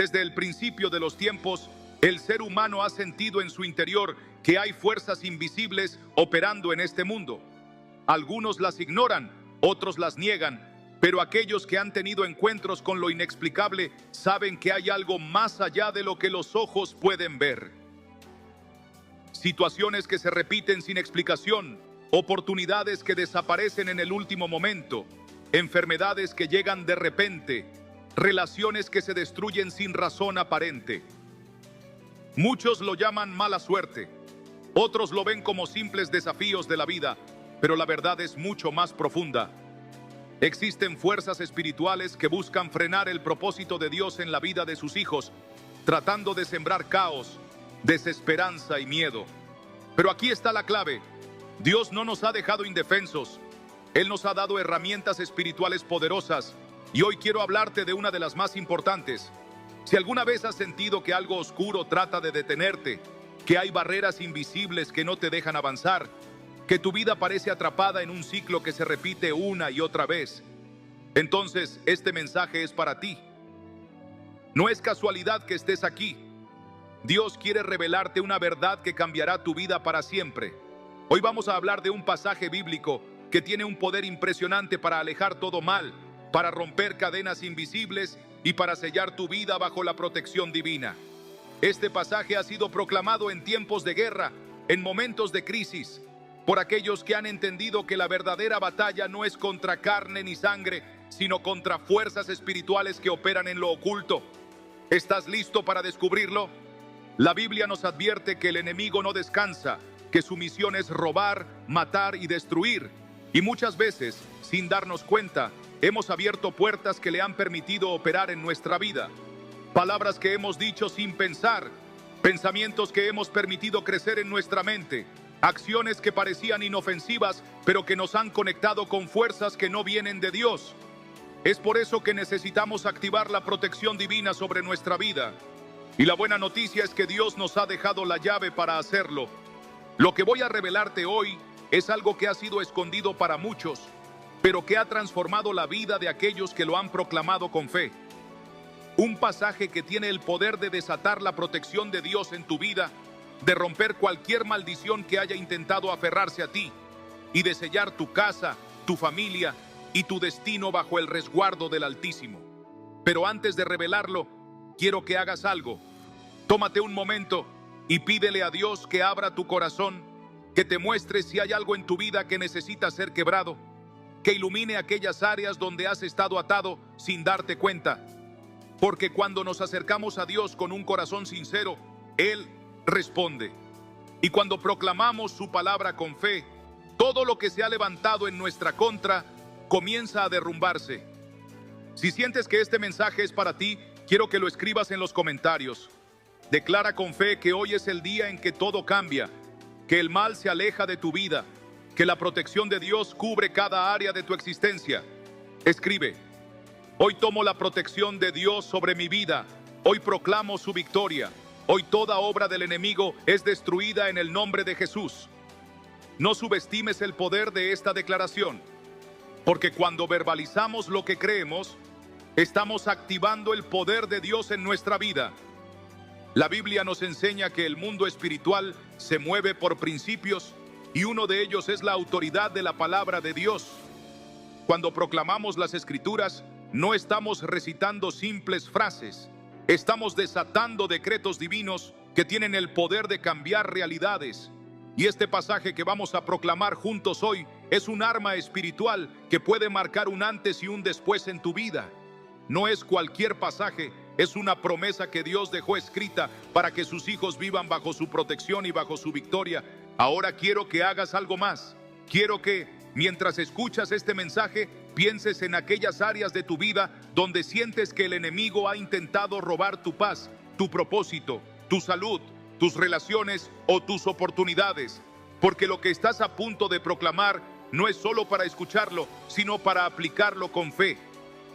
Desde el principio de los tiempos, el ser humano ha sentido en su interior que hay fuerzas invisibles operando en este mundo. Algunos las ignoran, otros las niegan, pero aquellos que han tenido encuentros con lo inexplicable saben que hay algo más allá de lo que los ojos pueden ver. Situaciones que se repiten sin explicación, oportunidades que desaparecen en el último momento, enfermedades que llegan de repente, relaciones que se destruyen sin razón aparente. Muchos lo llaman mala suerte, otros lo ven como simples desafíos de la vida, pero la verdad es mucho más profunda. Existen fuerzas espirituales que buscan frenar el propósito de Dios en la vida de sus hijos, tratando de sembrar caos, desesperanza y miedo. Pero aquí está la clave. Dios no nos ha dejado indefensos. Él nos ha dado herramientas espirituales poderosas, y hoy quiero hablarte de una de las más importantes. Si alguna vez has sentido que algo oscuro trata de detenerte, que hay barreras invisibles que no te dejan avanzar, que tu vida parece atrapada en un ciclo que se repite una y otra vez, entonces este mensaje es para ti. No es casualidad que estés aquí. Dios quiere revelarte una verdad que cambiará tu vida para siempre. Hoy vamos a hablar de un pasaje bíblico que tiene un poder impresionante para alejar todo mal, para romper cadenas invisibles y para sellar tu vida bajo la protección divina. Este pasaje ha sido proclamado en tiempos de guerra, en momentos de crisis, por aquellos que han entendido que la verdadera batalla no es contra carne ni sangre, sino contra fuerzas espirituales que operan en lo oculto. ¿Estás listo para descubrirlo? La Biblia nos advierte que el enemigo no descansa, que su misión es robar, matar y destruir. Y muchas veces, sin darnos cuenta, hemos abierto puertas que le han permitido operar en nuestra vida. Palabras que hemos dicho sin pensar, pensamientos que hemos permitido crecer en nuestra mente, acciones que parecían inofensivas, pero que nos han conectado con fuerzas que no vienen de Dios. Es por eso que necesitamos activar la protección divina sobre nuestra vida. Y la buena noticia es que Dios nos ha dejado la llave para hacerlo. Lo que voy a revelarte hoy es algo que ha sido escondido para muchos, pero que ha transformado la vida de aquellos que lo han proclamado con fe. Un pasaje que tiene el poder de desatar la protección de Dios en tu vida, de romper cualquier maldición que haya intentado aferrarse a ti y de sellar tu casa, tu familia y tu destino bajo el resguardo del Altísimo. Pero antes de revelarlo, quiero que hagas algo. Tómate un momento y pídele a Dios que abra tu corazón, que te muestre si hay algo en tu vida que necesita ser quebrado, que ilumine aquellas áreas donde has estado atado sin darte cuenta. Porque cuando nos acercamos a Dios con un corazón sincero, Él responde. Y cuando proclamamos su palabra con fe, todo lo que se ha levantado en nuestra contra comienza a derrumbarse. Si sientes que este mensaje es para ti, quiero que lo escribas en los comentarios. Declara con fe que hoy es el día en que todo cambia, que el mal se aleja de tu vida, que la protección de Dios cubre cada área de tu existencia. Escribe: hoy tomo la protección de Dios sobre mi vida, hoy proclamo su victoria. Hoy toda obra del enemigo es destruida en el nombre de Jesús. No subestimes el poder de esta declaración, porque cuando verbalizamos lo que creemos, estamos activando el poder de Dios en nuestra vida. La Biblia nos enseña que el mundo espiritual se mueve por principios y uno de ellos es la autoridad de la palabra de Dios. Cuando proclamamos las Escrituras, no estamos recitando simples frases. Estamos desatando decretos divinos que tienen el poder de cambiar realidades. Y este pasaje que vamos a proclamar juntos hoy es un arma espiritual que puede marcar un antes y un después en tu vida. No es cualquier pasaje, es una promesa que Dios dejó escrita para que sus hijos vivan bajo su protección y bajo su victoria. Ahora quiero que hagas algo más. Quiero que, mientras escuchas este mensaje, pienses en aquellas áreas de tu vida donde sientes que el enemigo ha intentado robar tu paz, tu propósito, tu salud, tus relaciones o tus oportunidades. Porque lo que estás a punto de proclamar no es solo para escucharlo, sino para aplicarlo con fe.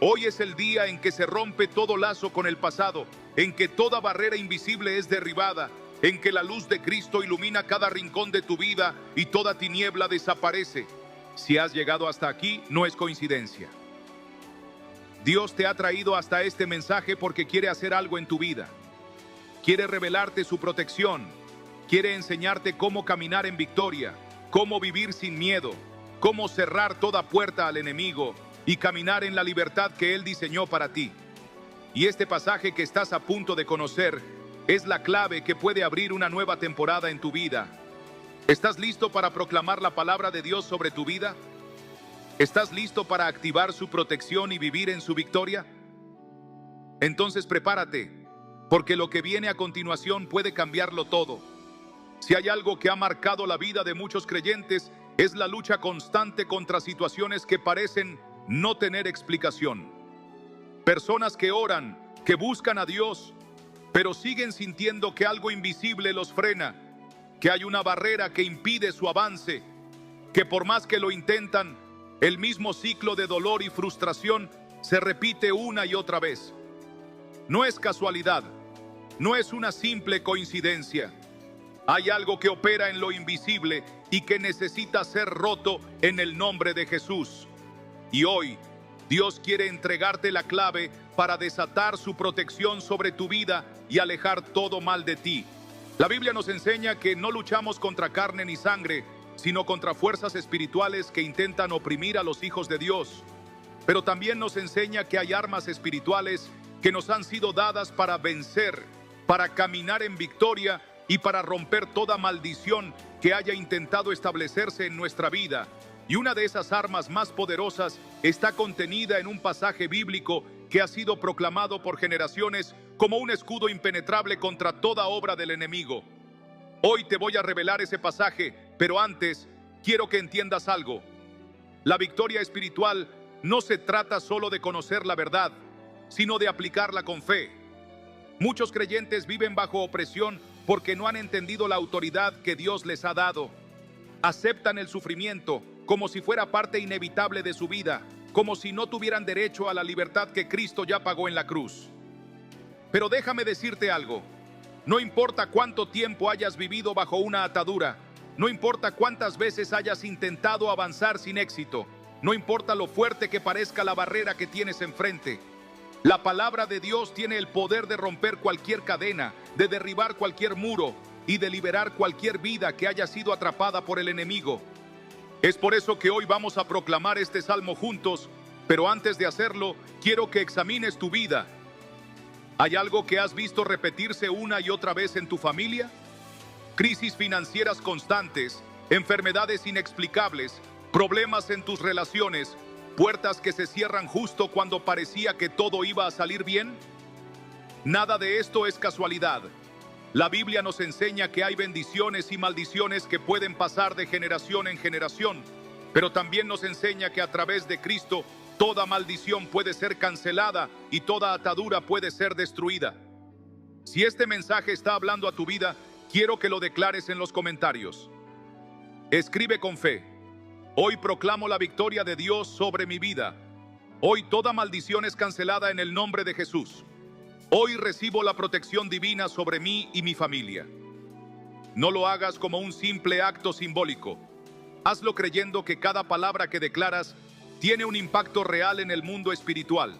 Hoy es el día en que se rompe todo lazo con el pasado, en que toda barrera invisible es derribada, en que la luz de Cristo ilumina cada rincón de tu vida y toda tiniebla desaparece. Si has llegado hasta aquí, no es coincidencia. Dios te ha traído hasta este mensaje porque quiere hacer algo en tu vida. Quiere revelarte su protección. Quiere enseñarte cómo caminar en victoria, cómo vivir sin miedo, cómo cerrar toda puerta al enemigo y caminar en la libertad que Él diseñó para ti. Y este pasaje que estás a punto de conocer es la clave que puede abrir una nueva temporada en tu vida. ¿Estás listo para proclamar la palabra de Dios sobre tu vida? ¿Estás listo para activar su protección y vivir en su victoria? Entonces prepárate, porque lo que viene a continuación puede cambiarlo todo. Si hay algo que ha marcado la vida de muchos creyentes, es la lucha constante contra situaciones que parecen no tener explicación. Personas que oran, que buscan a Dios, pero siguen sintiendo que algo invisible los frena, que hay una barrera que impide su avance, que por más que lo intentan, el mismo ciclo de dolor y frustración se repite una y otra vez. No es casualidad, no es una simple coincidencia. Hay algo que opera en lo invisible y que necesita ser roto en el nombre de Jesús. Y hoy, Dios quiere entregarte la clave para desatar su protección sobre tu vida y alejar todo mal de ti. La Biblia nos enseña que no luchamos contra carne ni sangre, sino contra fuerzas espirituales que intentan oprimir a los hijos de Dios. Pero también nos enseña que hay armas espirituales que nos han sido dadas para vencer, para caminar en victoria y para romper toda maldición que haya intentado establecerse en nuestra vida. Y una de esas armas más poderosas está contenida en un pasaje bíblico que ha sido proclamado por generaciones como un escudo impenetrable contra toda obra del enemigo. Hoy te voy a revelar ese pasaje, pero antes quiero que entiendas algo. La victoria espiritual no se trata solo de conocer la verdad, sino de aplicarla con fe. Muchos creyentes viven bajo opresión porque no han entendido la autoridad que Dios les ha dado. Aceptan el sufrimiento como si fuera parte inevitable de su vida, como si no tuvieran derecho a la libertad que Cristo ya pagó en la cruz. Pero déjame decirte algo. No importa cuánto tiempo hayas vivido bajo una atadura, no importa cuántas veces hayas intentado avanzar sin éxito, no importa lo fuerte que parezca la barrera que tienes enfrente, la palabra de Dios tiene el poder de romper cualquier cadena, de derribar cualquier muro y de liberar cualquier vida que haya sido atrapada por el enemigo. Es por eso que hoy vamos a proclamar este salmo juntos, pero antes de hacerlo, quiero que examines tu vida. ¿Hay algo que has visto repetirse una y otra vez en tu familia? Crisis financieras constantes, enfermedades inexplicables, problemas en tus relaciones, puertas que se cierran justo cuando parecía que todo iba a salir bien. Nada de esto es casualidad. La Biblia nos enseña que hay bendiciones y maldiciones que pueden pasar de generación en generación, pero también nos enseña que a través de Cristo toda maldición puede ser cancelada y toda atadura puede ser destruida. Si este mensaje está hablando a tu vida, quiero que lo declares en los comentarios. Escribe con fe. Hoy proclamo la victoria de Dios sobre mi vida. Hoy toda maldición es cancelada en el nombre de Jesús. Hoy recibo la protección divina sobre mí y mi familia. No lo hagas como un simple acto simbólico. Hazlo creyendo que cada palabra que declaras tiene un impacto real en el mundo espiritual.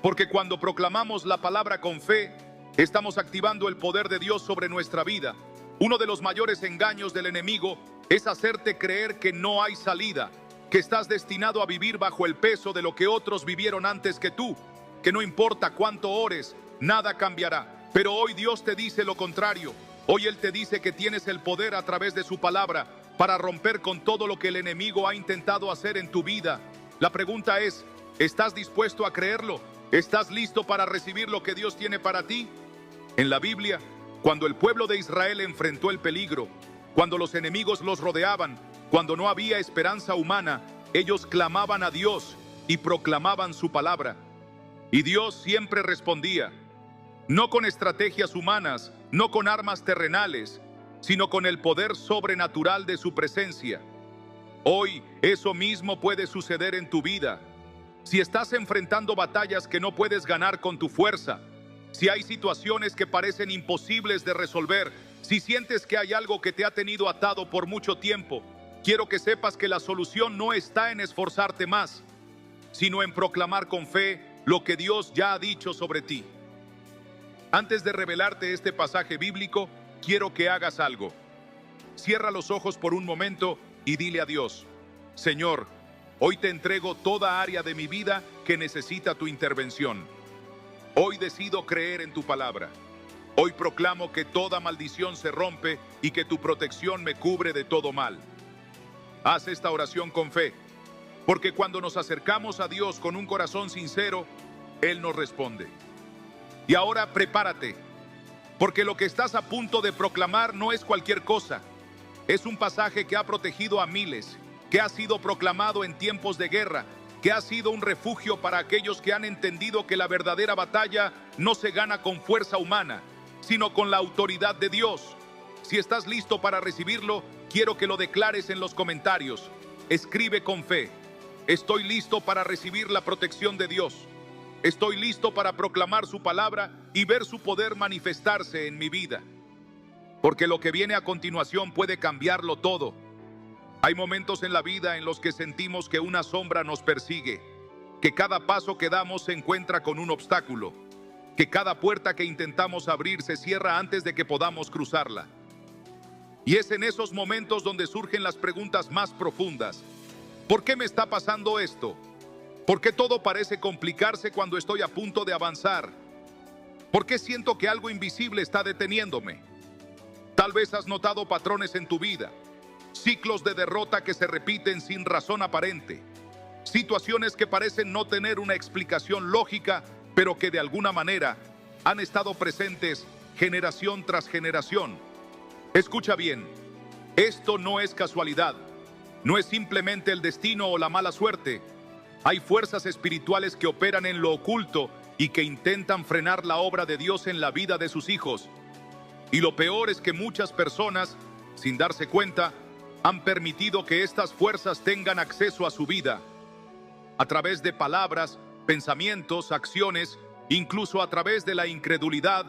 Porque cuando proclamamos la palabra con fe, estamos activando el poder de Dios sobre nuestra vida. Uno de los mayores engaños del enemigo es hacerte creer que no hay salida, que estás destinado a vivir bajo el peso de lo que otros vivieron antes que tú, que no importa cuánto ores, nada cambiará. Pero hoy Dios te dice lo contrario. Hoy Él te dice que tienes el poder a través de su palabra para romper con todo lo que el enemigo ha intentado hacer en tu vida. La pregunta es, ¿estás dispuesto a creerlo? ¿Estás listo para recibir lo que Dios tiene para ti? En la Biblia, cuando el pueblo de Israel enfrentó el peligro, cuando los enemigos los rodeaban, cuando no había esperanza humana, ellos clamaban a Dios y proclamaban su palabra. Y Dios siempre respondía, no con estrategias humanas, no con armas terrenales, sino con el poder sobrenatural de su presencia. Hoy eso mismo puede suceder en tu vida. Si estás enfrentando batallas que no puedes ganar con tu fuerza, si hay situaciones que parecen imposibles de resolver, si sientes que hay algo que te ha tenido atado por mucho tiempo, quiero que sepas que la solución no está en esforzarte más. sino en proclamar con fe lo que Dios ya ha dicho sobre ti. Antes de revelarte este pasaje bíblico, quiero que hagas algo. Cierra los ojos por un momento y dile a Dios: Señor, hoy te entrego toda área de mi vida que necesita tu intervención. Hoy decido creer en tu palabra. Hoy proclamo que toda maldición se rompe y que tu protección me cubre de todo mal. Haz esta oración con fe, porque cuando nos acercamos a Dios con un corazón sincero, Él nos responde. Y ahora prepárate, porque lo que estás a punto de proclamar no es cualquier cosa. Es un pasaje que ha protegido a miles, que ha sido proclamado en tiempos de guerra, que ha sido un refugio para aquellos que han entendido que la verdadera batalla no se gana con fuerza humana, sino con la autoridad de Dios. Si estás listo para recibirlo, quiero que lo declares en los comentarios. Escribe con fe: estoy listo para recibir la protección de Dios. Estoy listo para proclamar su palabra y ver su poder manifestarse en mi vida. Porque lo que viene a continuación puede cambiarlo todo. Hay momentos en la vida en los que sentimos que una sombra nos persigue, que cada paso que damos se encuentra con un obstáculo, que cada puerta que intentamos abrir se cierra antes de que podamos cruzarla. Y es en esos momentos donde surgen las preguntas más profundas. ¿Por qué me está pasando esto? ¿Por qué todo parece complicarse cuando estoy a punto de avanzar? ¿Por qué siento que algo invisible está deteniéndome? Tal vez has notado patrones en tu vida, ciclos de derrota que se repiten sin razón aparente, situaciones que parecen no tener una explicación lógica, pero que de alguna manera han estado presentes generación tras generación. Escucha bien, esto no es casualidad, no es simplemente el destino o la mala suerte. Hay fuerzas espirituales que operan en lo oculto y que intentan frenar la obra de Dios en la vida de sus hijos. Y lo peor es que muchas personas, sin darse cuenta, han permitido que estas fuerzas tengan acceso a su vida. A través de palabras, pensamientos, acciones, incluso a través de la incredulidad,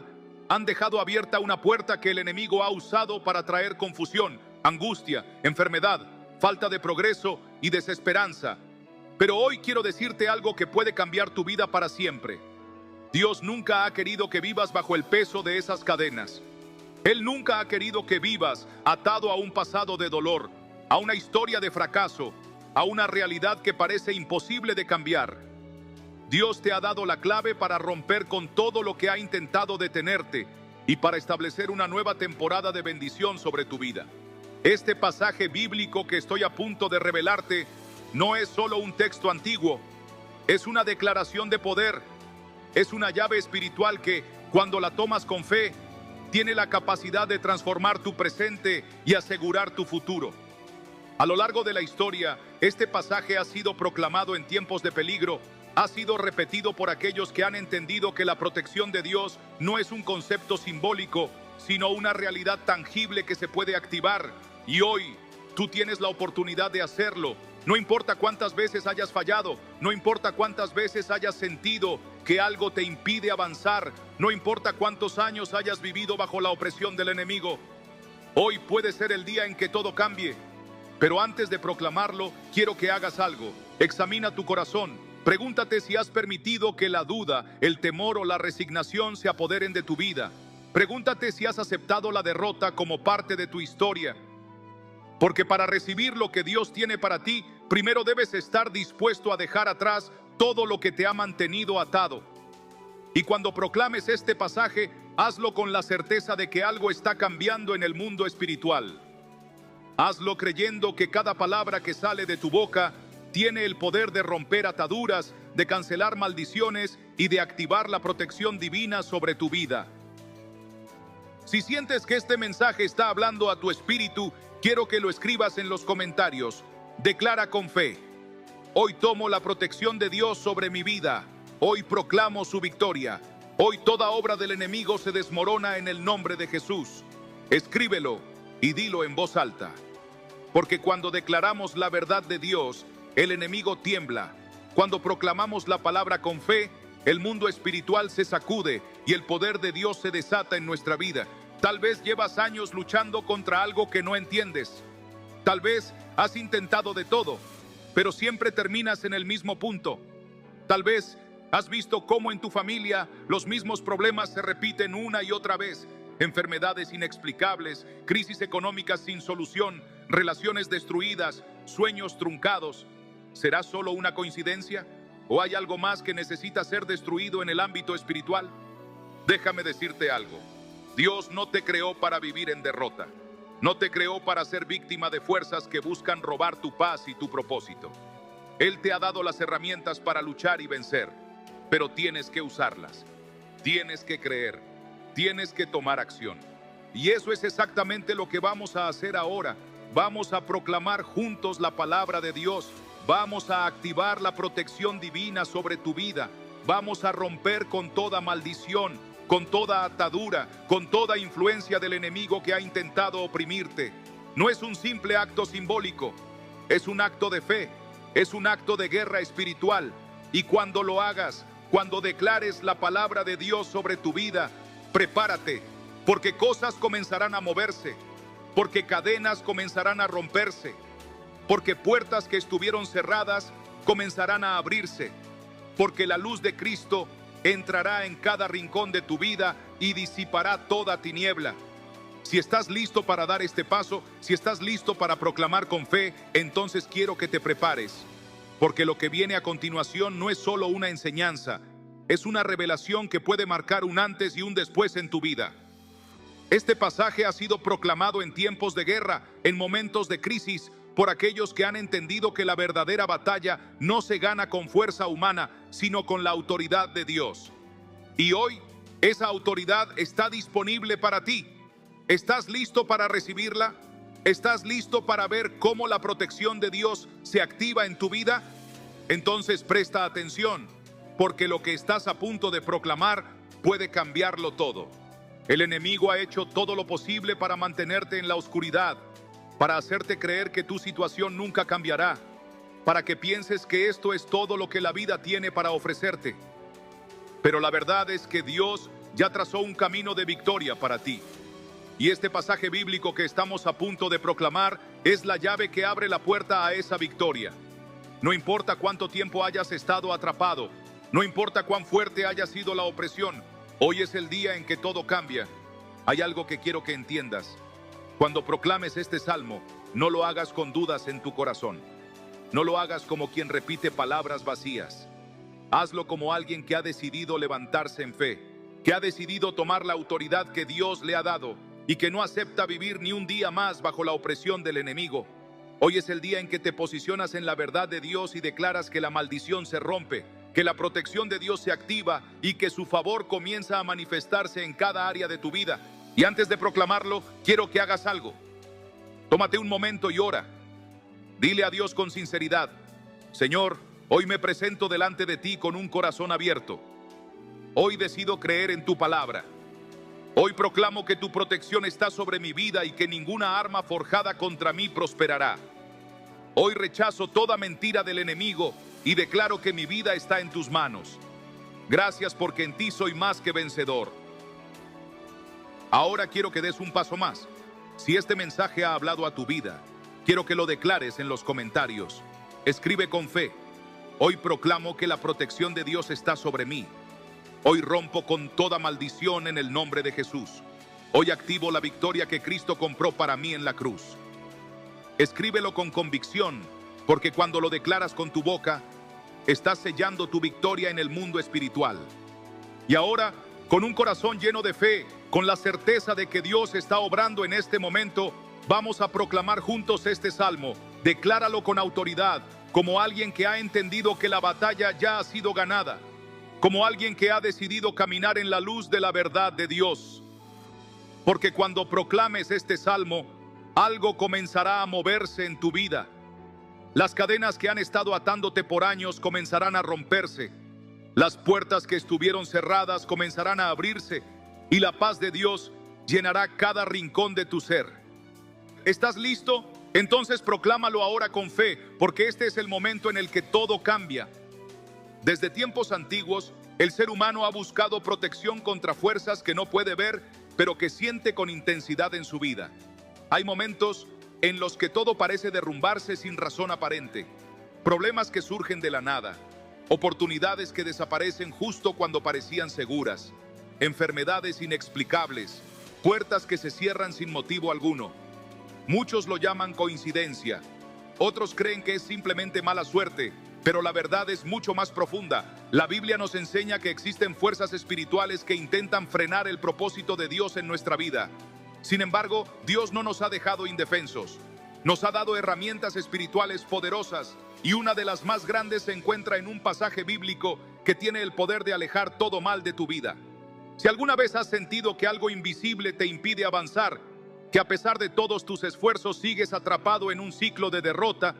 han dejado abierta una puerta que el enemigo ha usado para traer confusión, angustia, enfermedad, falta de progreso y desesperanza. Pero hoy quiero decirte algo que puede cambiar tu vida para siempre. Dios nunca ha querido que vivas bajo el peso de esas cadenas. Él nunca ha querido que vivas atado a un pasado de dolor, a una historia de fracaso, a una realidad que parece imposible de cambiar. Dios te ha dado la clave para romper con todo lo que ha intentado detenerte y para establecer una nueva temporada de bendición sobre tu vida. Este pasaje bíblico que estoy a punto de revelarte no es solo un texto antiguo, es una declaración de poder, es una llave espiritual que, cuando la tomas con fe, tiene la capacidad de transformar tu presente y asegurar tu futuro. A lo largo de la historia, este pasaje ha sido proclamado en tiempos de peligro, ha sido repetido por aquellos que han entendido que la protección de Dios no es un concepto simbólico, sino una realidad tangible que se puede activar. Y hoy, tú tienes la oportunidad de hacerlo. No importa cuántas veces hayas fallado, no importa cuántas veces hayas sentido que algo te impide avanzar, no importa cuántos años hayas vivido bajo la opresión del enemigo. Hoy puede ser el día en que todo cambie. Pero antes de proclamarlo, quiero que hagas algo. Examina tu corazón. Pregúntate si has permitido que la duda, el temor o la resignación se apoderen de tu vida. Pregúntate si has aceptado la derrota como parte de tu historia. Porque para recibir lo que Dios tiene para ti, primero debes estar dispuesto a dejar atrás todo lo que te ha mantenido atado. Y cuando proclames este pasaje, hazlo con la certeza de que algo está cambiando en el mundo espiritual. Hazlo creyendo que cada palabra que sale de tu boca tiene el poder de romper ataduras, de cancelar maldiciones y de activar la protección divina sobre tu vida. Si sientes que este mensaje está hablando a tu espíritu, quiero que lo escribas en los comentarios. Declara con fe: hoy tomo la protección de Dios sobre mi vida. Hoy proclamo su victoria. Hoy toda obra del enemigo se desmorona en el nombre de Jesús. Escríbelo y dilo en voz alta. Porque cuando declaramos la verdad de Dios, el enemigo tiembla. Cuando proclamamos la palabra con fe, el mundo espiritual se sacude y el poder de Dios se desata en nuestra vida. Tal vez llevas años luchando contra algo que no entiendes. Tal vez has intentado de todo, pero siempre terminas en el mismo punto. Tal vez has visto cómo en tu familia los mismos problemas se repiten una y otra vez. Enfermedades inexplicables, crisis económicas sin solución, relaciones destruidas, sueños truncados. ¿Será solo una coincidencia? ¿O hay algo más que necesita ser destruido en el ámbito espiritual? Déjame decirte algo. Dios no te creó para vivir en derrota. No te creó para ser víctima de fuerzas que buscan robar tu paz y tu propósito. Él te ha dado las herramientas para luchar y vencer, pero tienes que usarlas. Tienes que creer. Tienes que tomar acción. Y eso es exactamente lo que vamos a hacer ahora. Vamos a proclamar juntos la palabra de Dios. Vamos a activar la protección divina sobre tu vida. Vamos a romper con toda maldición, con toda atadura, con toda influencia del enemigo que ha intentado oprimirte. No es un simple acto simbólico, es un acto de fe, es un acto de guerra espiritual. Y cuando lo hagas, cuando declares la palabra de Dios sobre tu vida, prepárate, porque cosas comenzarán a moverse, porque cadenas comenzarán a romperse, porque puertas que estuvieron cerradas comenzarán a abrirse, porque la luz de Cristo entrará en cada rincón de tu vida y disipará toda tiniebla. Si estás listo para dar este paso, si estás listo para proclamar con fe, entonces quiero que te prepares, porque lo que viene a continuación no es solo una enseñanza, es una revelación que puede marcar un antes y un después en tu vida. Este pasaje ha sido proclamado en tiempos de guerra, en momentos de crisis, por aquellos que han entendido que la verdadera batalla no se gana con fuerza humana, sino con la autoridad de Dios. Y hoy, esa autoridad está disponible para ti. ¿Estás listo para recibirla? ¿Estás listo para ver cómo la protección de Dios se activa en tu vida? Entonces presta atención, porque lo que estás a punto de proclamar puede cambiarlo todo. El enemigo ha hecho todo lo posible para mantenerte en la oscuridad, para hacerte creer que tu situación nunca cambiará, para que pienses que esto es todo lo que la vida tiene para ofrecerte. Pero la verdad es que Dios ya trazó un camino de victoria para ti. Y este pasaje bíblico que estamos a punto de proclamar es la llave que abre la puerta a esa victoria. No importa cuánto tiempo hayas estado atrapado, no importa cuán fuerte haya sido la opresión, hoy es el día en que todo cambia. Hay algo que quiero que entiendas. Cuando proclames este salmo, no lo hagas con dudas en tu corazón. No lo hagas como quien repite palabras vacías. Hazlo como alguien que ha decidido levantarse en fe, que ha decidido tomar la autoridad que Dios le ha dado y que no acepta vivir ni un día más bajo la opresión del enemigo. Hoy es el día en que te posicionas en la verdad de Dios y declaras que la maldición se rompe, que la protección de Dios se activa y que su favor comienza a manifestarse en cada área de tu vida. Y antes de proclamarlo, quiero que hagas algo. Tómate un momento y ora. Dile a Dios con sinceridad: Señor, hoy me presento delante de ti con un corazón abierto. Hoy decido creer en tu palabra. Hoy proclamo que tu protección está sobre mi vida y que ninguna arma forjada contra mí prosperará. Hoy rechazo toda mentira del enemigo y declaro que mi vida está en tus manos. Gracias porque en ti soy más que vencedor. Ahora quiero que des un paso más. Si este mensaje ha hablado a tu vida, quiero que lo declares en los comentarios. Escribe con fe: hoy proclamo que la protección de Dios está sobre mí. Hoy rompo con toda maldición en el nombre de Jesús. Hoy activo la victoria que Cristo compró para mí en la cruz. Escríbelo con convicción, porque cuando lo declaras con tu boca, estás sellando tu victoria en el mundo espiritual. Y ahora, con un corazón lleno de fe, con la certeza de que Dios está obrando en este momento, vamos a proclamar juntos este salmo. Decláralo con autoridad, como alguien que ha entendido que la batalla ya ha sido ganada, como alguien que ha decidido caminar en la luz de la verdad de Dios. Porque cuando proclames este salmo, algo comenzará a moverse en tu vida. Las cadenas que han estado atándote por años comenzarán a romperse. Las puertas que estuvieron cerradas comenzarán a abrirse y la paz de Dios llenará cada rincón de tu ser. ¿Estás listo? Entonces proclámalo ahora con fe, porque este es el momento en el que todo cambia. Desde tiempos antiguos, el ser humano ha buscado protección contra fuerzas que no puede ver, pero que siente con intensidad en su vida. Hay momentos en los que todo parece derrumbarse sin razón aparente. Problemas que surgen de la nada. oportunidades que desaparecen justo cuando parecían seguras, enfermedades inexplicables, puertas que se cierran sin motivo alguno. Muchos lo llaman coincidencia, otros creen que es simplemente mala suerte, pero la verdad es mucho más profunda. La Biblia nos enseña que existen fuerzas espirituales que intentan frenar el propósito de Dios en nuestra vida. Sin embargo, Dios no nos ha dejado indefensos. Nos ha dado herramientas espirituales poderosas y una de las más grandes se encuentra en un pasaje bíblico que tiene el poder de alejar todo mal de tu vida. Si alguna vez has sentido que algo invisible te impide avanzar, que a pesar de todos tus esfuerzos sigues atrapado en un ciclo de derrota,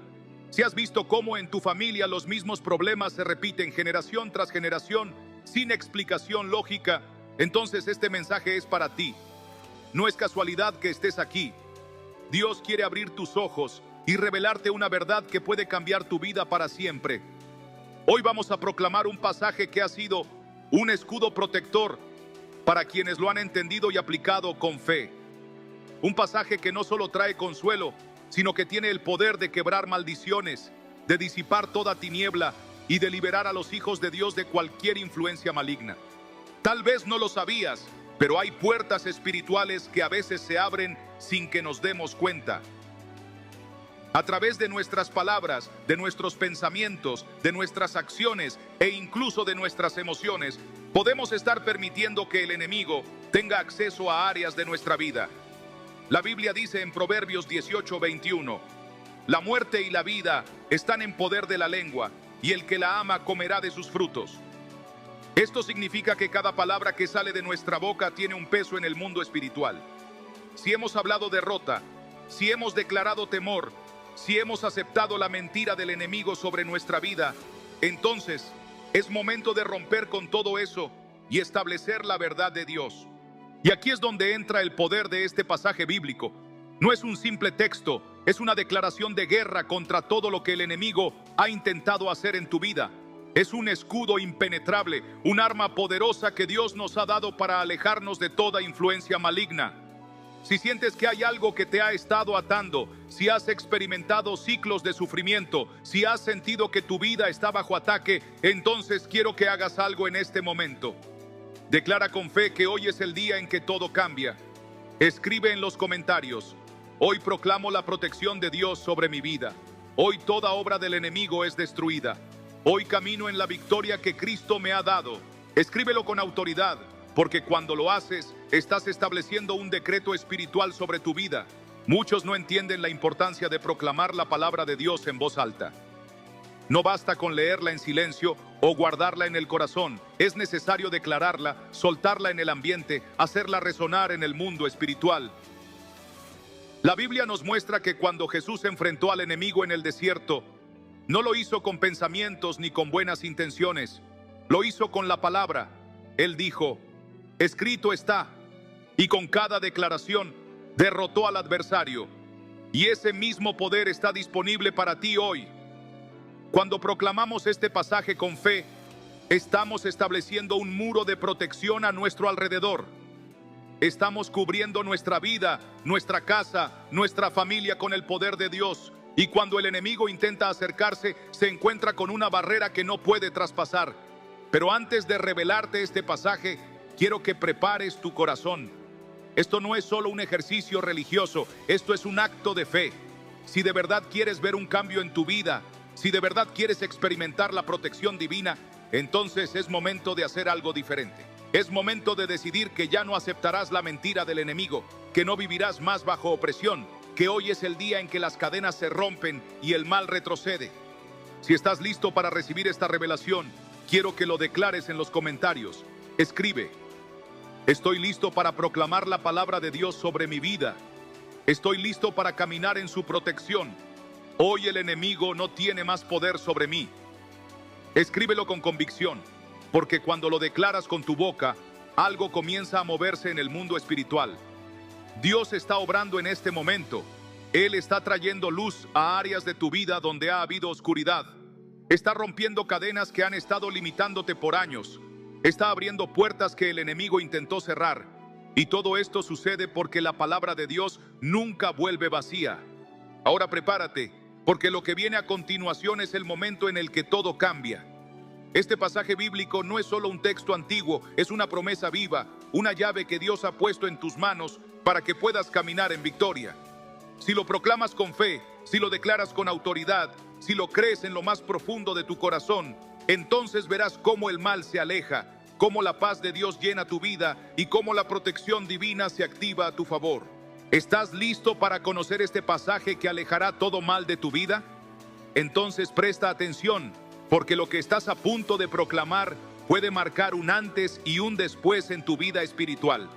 si has visto cómo en tu familia los mismos problemas se repiten generación tras generación sin explicación lógica, entonces este mensaje es para ti. No es casualidad que estés aquí. Dios quiere abrir tus ojos y revelarte una verdad que puede cambiar tu vida para siempre. Hoy vamos a proclamar un pasaje que ha sido un escudo protector para quienes lo han entendido y aplicado con fe. Un pasaje que no solo trae consuelo, sino que tiene el poder de quebrar maldiciones, de disipar toda tiniebla y de liberar a los hijos de Dios de cualquier influencia maligna. Tal vez no lo sabías, pero hay puertas espirituales que a veces se abren sin que nos demos cuenta. A través de nuestras palabras, de nuestros pensamientos, de nuestras acciones e incluso de nuestras emociones, podemos estar permitiendo que el enemigo tenga acceso a áreas de nuestra vida. La Biblia dice en Proverbios 18:21, la muerte y la vida están en poder de la lengua, y el que la ama comerá de sus frutos. Esto significa que cada palabra que sale de nuestra boca tiene un peso en el mundo espiritual. Si hemos hablado derrota, si hemos declarado temor, si hemos aceptado la mentira del enemigo sobre nuestra vida, entonces es momento de romper con todo eso y establecer la verdad de Dios. Y aquí es donde entra el poder de este pasaje bíblico. No es un simple texto, es una declaración de guerra contra todo lo que el enemigo ha intentado hacer en tu vida. Es un escudo impenetrable, un arma poderosa que Dios nos ha dado para alejarnos de toda influencia maligna. Si sientes que hay algo que te ha estado atando, si has experimentado ciclos de sufrimiento, si has sentido que tu vida está bajo ataque, entonces quiero que hagas algo en este momento. Declara con fe que hoy es el día en que todo cambia. Escribe en los comentarios: hoy proclamo la protección de Dios sobre mi vida. Hoy toda obra del enemigo es destruida. Hoy camino en la victoria que Cristo me ha dado. Escríbelo con autoridad, porque cuando lo haces, estás estableciendo un decreto espiritual sobre tu vida. Muchos no entienden la importancia de proclamar la palabra de Dios en voz alta. No basta con leerla en silencio o guardarla en el corazón. Es necesario declararla, soltarla en el ambiente, hacerla resonar en el mundo espiritual. La Biblia nos muestra que cuando Jesús enfrentó al enemigo en el desierto, no lo hizo con pensamientos ni con buenas intenciones. Lo hizo con la palabra. Él dijo: escrito está. Y con cada declaración derrotó al adversario. Y ese mismo poder está disponible para ti hoy. Cuando proclamamos este pasaje con fe, estamos estableciendo un muro de protección a nuestro alrededor. Estamos cubriendo nuestra vida, nuestra casa, nuestra familia con el poder de Dios. Y cuando el enemigo intenta acercarse, se encuentra con una barrera que no puede traspasar. Pero antes de revelarte este pasaje, quiero que prepares tu corazón. Esto no es solo un ejercicio religioso, esto es un acto de fe. Si de verdad quieres ver un cambio en tu vida, si de verdad quieres experimentar la protección divina, entonces es momento de hacer algo diferente. Es momento de decidir que ya no aceptarás la mentira del enemigo, que no vivirás más bajo opresión, que hoy es el día en que las cadenas se rompen y el mal retrocede. Si estás listo para recibir esta revelación, quiero que lo declares en los comentarios. Escribe: estoy listo para proclamar la palabra de Dios sobre mi vida. Estoy listo para caminar en su protección. Hoy el enemigo no tiene más poder sobre mí. Escríbelo con convicción, porque cuando lo declaras con tu boca, algo comienza a moverse en el mundo espiritual. Dios está obrando en este momento. Él está trayendo luz a áreas de tu vida donde ha habido oscuridad. Está rompiendo cadenas que han estado limitándote por años. Está abriendo puertas que el enemigo intentó cerrar. Y todo esto sucede porque la palabra de Dios nunca vuelve vacía. Ahora prepárate, porque lo que viene a continuación es el momento en el que todo cambia. Este pasaje bíblico no es solo un texto antiguo, es una promesa viva, una llave que Dios ha puesto en tus manos para que puedas caminar en victoria. Si lo proclamas con fe, si lo declaras con autoridad, si lo crees en lo más profundo de tu corazón, entonces verás cómo el mal se aleja, cómo la paz de Dios llena tu vida y cómo la protección divina se activa a tu favor. ¿Estás listo para conocer este pasaje que alejará todo mal de tu vida? Entonces presta atención, porque lo que estás a punto de proclamar puede marcar un antes y un después en tu vida espiritual.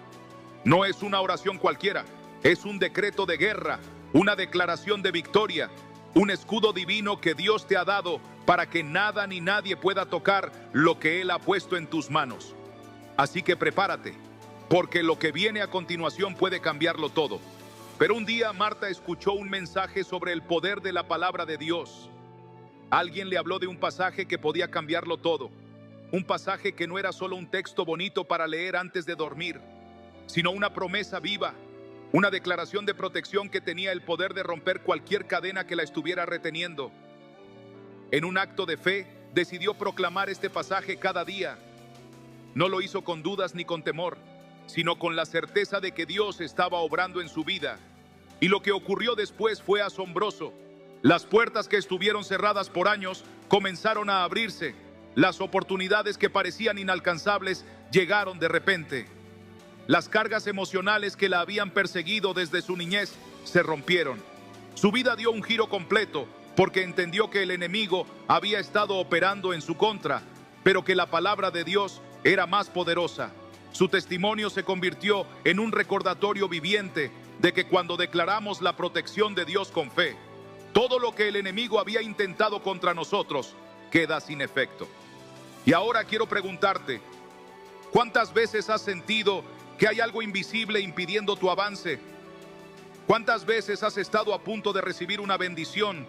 No es una oración cualquiera, es un decreto de guerra, una declaración de victoria, un escudo divino que Dios te ha dado para que nada ni nadie pueda tocar lo que Él ha puesto en tus manos. Así que prepárate, porque lo que viene a continuación puede cambiarlo todo. Pero un día Marta escuchó un mensaje sobre el poder de la palabra de Dios. Alguien le habló de un pasaje que podía cambiarlo todo. Un pasaje que no era solo un texto bonito para leer antes de dormir, sino una promesa viva, una declaración de protección que tenía el poder de romper cualquier cadena que la estuviera reteniendo. En un acto de fe, decidió proclamar este pasaje cada día. No lo hizo con dudas ni con temor, sino con la certeza de que Dios estaba obrando en su vida. Y lo que ocurrió después fue asombroso. Las puertas que estuvieron cerradas por años comenzaron a abrirse. Las oportunidades que parecían inalcanzables llegaron de repente. Las cargas emocionales que la habían perseguido desde su niñez se rompieron. Su vida dio un giro completo porque entendió que el enemigo había estado operando en su contra, pero que la palabra de Dios era más poderosa. Su testimonio se convirtió en un recordatorio viviente de que cuando declaramos la protección de Dios con fe, todo lo que el enemigo había intentado contra nosotros queda sin efecto. Y ahora quiero preguntarte, ¿cuántas veces has sentido que hay algo invisible impidiendo tu avance? ¿Cuántas veces has estado a punto de recibir una bendición,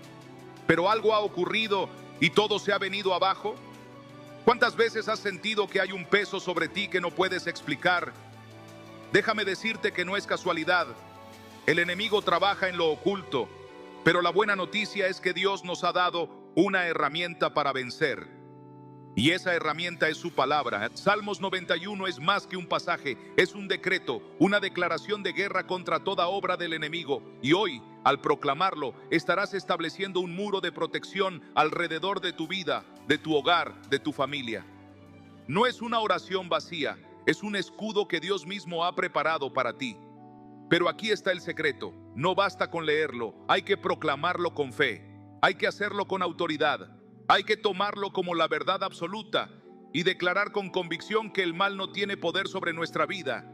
pero algo ha ocurrido y todo se ha venido abajo? ¿Cuántas veces has sentido que hay un peso sobre ti que no puedes explicar? Déjame decirte que no es casualidad. El enemigo trabaja en lo oculto, pero la buena noticia es que Dios nos ha dado una herramienta para vencer. Y esa herramienta es su palabra. Salmos 91 es más que un pasaje, es un decreto, una declaración de guerra contra toda obra del enemigo. Y hoy, al proclamarlo, estarás estableciendo un muro de protección alrededor de tu vida, de tu hogar, de tu familia. No es una oración vacía, es un escudo que Dios mismo ha preparado para ti. Pero aquí está el secreto. No basta con leerlo, hay que proclamarlo con fe. Hay que hacerlo con autoridad. Hay que tomarlo como la verdad absoluta y declarar con convicción que el mal no tiene poder sobre nuestra vida.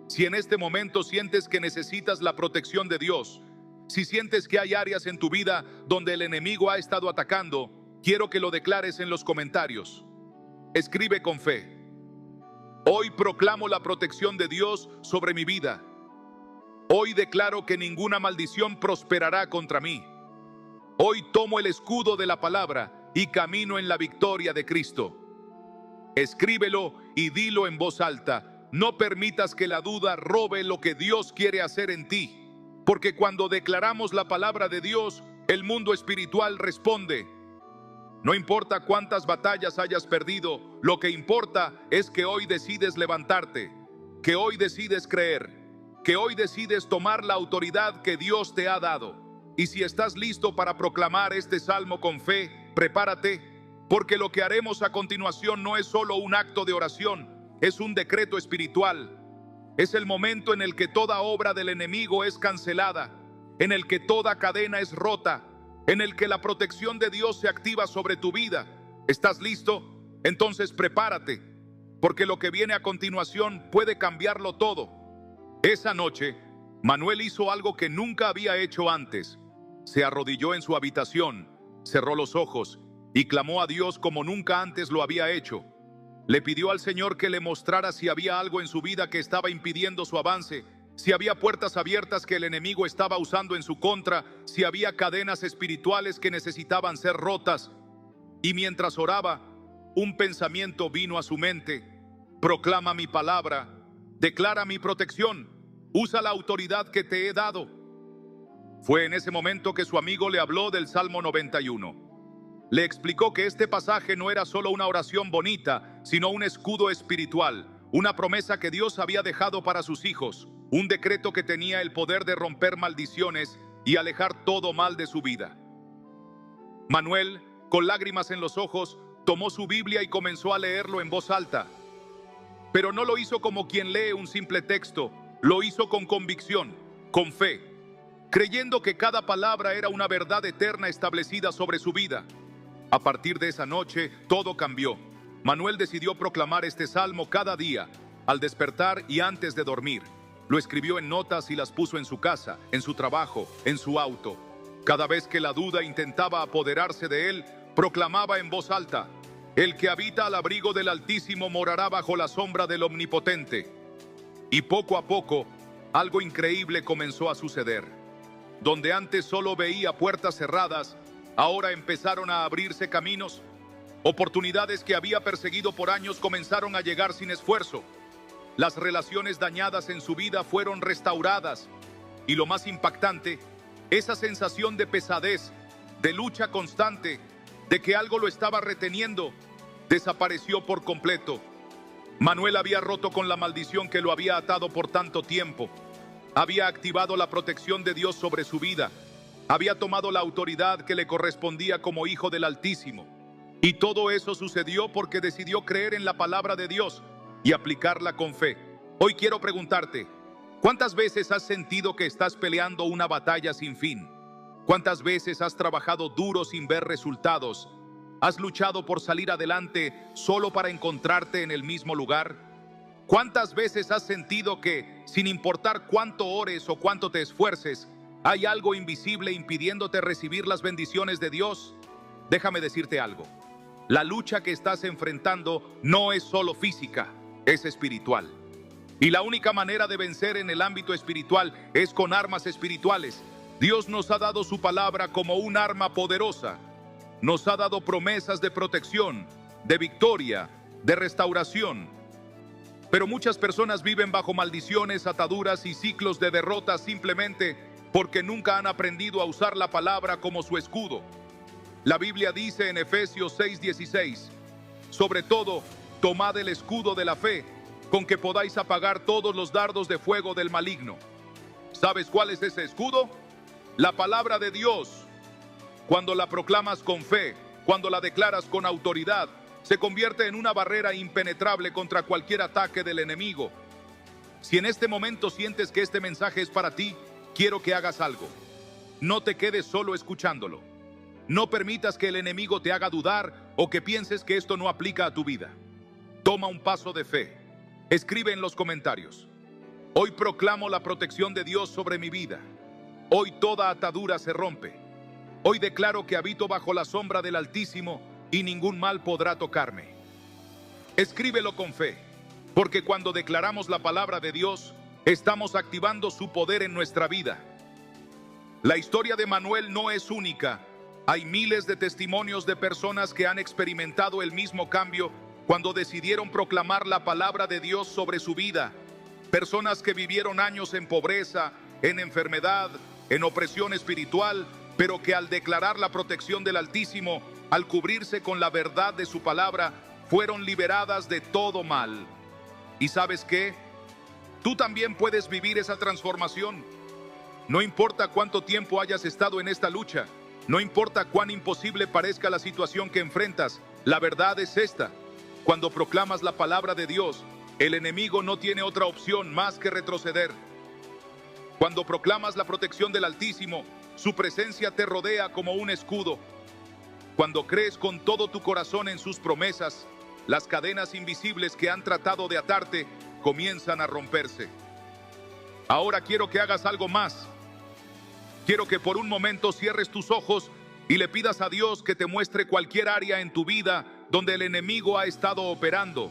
Si en este momento sientes que necesitas la protección de Dios, si sientes que hay áreas en tu vida donde el enemigo ha estado atacando, quiero que lo declares en los comentarios. Escribe con fe: hoy proclamo la protección de Dios sobre mi vida. Hoy declaro que ninguna maldición prosperará contra mí. Hoy tomo el escudo de la palabra y camino en la victoria de Cristo. Escríbelo y dilo en voz alta. No permitas que la duda robe lo que Dios quiere hacer en ti, porque cuando declaramos la palabra de Dios, el mundo espiritual responde. No importa cuántas batallas hayas perdido, lo que importa es que hoy decides levantarte, que hoy decides creer, que hoy decides tomar la autoridad que Dios te ha dado. Y si estás listo para proclamar este salmo con fe, prepárate, porque lo que haremos a continuación no es solo un acto de oración, es un decreto espiritual. Es el momento en el que toda obra del enemigo es cancelada, en el que toda cadena es rota, en el que la protección de Dios se activa sobre tu vida. ¿Estás listo? Entonces prepárate, porque lo que viene a continuación puede cambiarlo todo. Esa noche, Manuel hizo algo que nunca había hecho antes. Se arrodilló en su habitación, cerró los ojos y clamó a Dios como nunca antes lo había hecho. Le pidió al Señor que le mostrara si había algo en su vida que estaba impidiendo su avance, si había puertas abiertas que el enemigo estaba usando en su contra, si había cadenas espirituales que necesitaban ser rotas. Y mientras oraba, un pensamiento vino a su mente: proclama mi palabra, declara mi protección, usa la autoridad que te he dado. Fue en ese momento que su amigo le habló del Salmo 91. Le explicó que este pasaje no era solo una oración bonita, sino un escudo espiritual, una promesa que Dios había dejado para sus hijos, un decreto que tenía el poder de romper maldiciones y alejar todo mal de su vida. Manuel, con lágrimas en los ojos, tomó su Biblia y comenzó a leerlo en voz alta. Pero no lo hizo como quien lee un simple texto, lo hizo con convicción, con fe, creyendo que cada palabra era una verdad eterna establecida sobre su vida. A partir de esa noche, todo cambió. Manuel decidió proclamar este salmo cada día, al despertar y antes de dormir. Lo escribió en notas y las puso en su casa, en su trabajo, en su auto. Cada vez que la duda intentaba apoderarse de él, proclamaba en voz alta: el que habita al abrigo del Altísimo morará bajo la sombra del Omnipotente. Y poco a poco, algo increíble comenzó a suceder. Donde antes solo veía puertas cerradas, ahora empezaron a abrirse caminos. Oportunidades que había perseguido por años comenzaron a llegar sin esfuerzo. Las relaciones dañadas en su vida fueron restauradas. Y lo más impactante, esa sensación de pesadez, de lucha constante, de que algo lo estaba reteniendo, desapareció por completo. Manuel había roto con la maldición que lo había atado por tanto tiempo. Había activado la protección de Dios sobre su vida. Había tomado la autoridad que le correspondía como hijo del Altísimo. Y todo eso sucedió porque decidió creer en la palabra de Dios y aplicarla con fe. Hoy quiero preguntarte, ¿cuántas veces has sentido que estás peleando una batalla sin fin? ¿Cuántas veces has trabajado duro sin ver resultados? ¿Has luchado por salir adelante solo para encontrarte en el mismo lugar? ¿Cuántas veces has sentido que, sin importar cuánto ores o cuánto te esfuerces, hay algo invisible impidiéndote recibir las bendiciones de Dios? Déjame decirte algo. La lucha que estás enfrentando no es solo física, es espiritual. Y la única manera de vencer en el ámbito espiritual es con armas espirituales. Dios nos ha dado su palabra como un arma poderosa. Nos ha dado promesas de protección, de victoria, de restauración. Pero muchas personas viven bajo maldiciones, ataduras y ciclos de derrota simplemente porque nunca han aprendido a usar la palabra como su escudo. La Biblia dice en Efesios 6:16, sobre todo, tomad el escudo de la fe, con que podáis apagar todos los dardos de fuego del maligno. ¿Sabes cuál es ese escudo? La palabra de Dios. Cuando la proclamas con fe, cuando la declaras con autoridad, se convierte en una barrera impenetrable contra cualquier ataque del enemigo. Si en este momento sientes que este mensaje es para ti, quiero que hagas algo. No te quedes solo escuchándolo. No permitas que el enemigo te haga dudar o que pienses que esto no aplica a tu vida. Toma un paso de fe. Escribe en los comentarios: hoy proclamo la protección de Dios sobre mi vida. Hoy toda atadura se rompe. Hoy declaro que habito bajo la sombra del Altísimo y ningún mal podrá tocarme. Escríbelo con fe, porque cuando declaramos la palabra de Dios, estamos activando su poder en nuestra vida. La historia de Manuel no es única. Hay miles de testimonios de personas que han experimentado el mismo cambio cuando decidieron proclamar la palabra de Dios sobre su vida. Personas que vivieron años en pobreza, en enfermedad, en opresión espiritual, pero que al declarar la protección del Altísimo, al cubrirse con la verdad de su palabra, fueron liberadas de todo mal. ¿Y sabes qué? Tú también puedes vivir esa transformación. No importa cuánto tiempo hayas estado en esta lucha, no importa cuán imposible parezca la situación que enfrentas, la verdad es esta: cuando proclamas la palabra de Dios, el enemigo no tiene otra opción más que retroceder. Cuando proclamas la protección del Altísimo, su presencia te rodea como un escudo. Cuando crees con todo tu corazón en sus promesas, las cadenas invisibles que han tratado de atarte comienzan a romperse. Ahora quiero que hagas algo más. Quiero que por un momento cierres tus ojos y le pidas a Dios que te muestre cualquier área en tu vida donde el enemigo ha estado operando.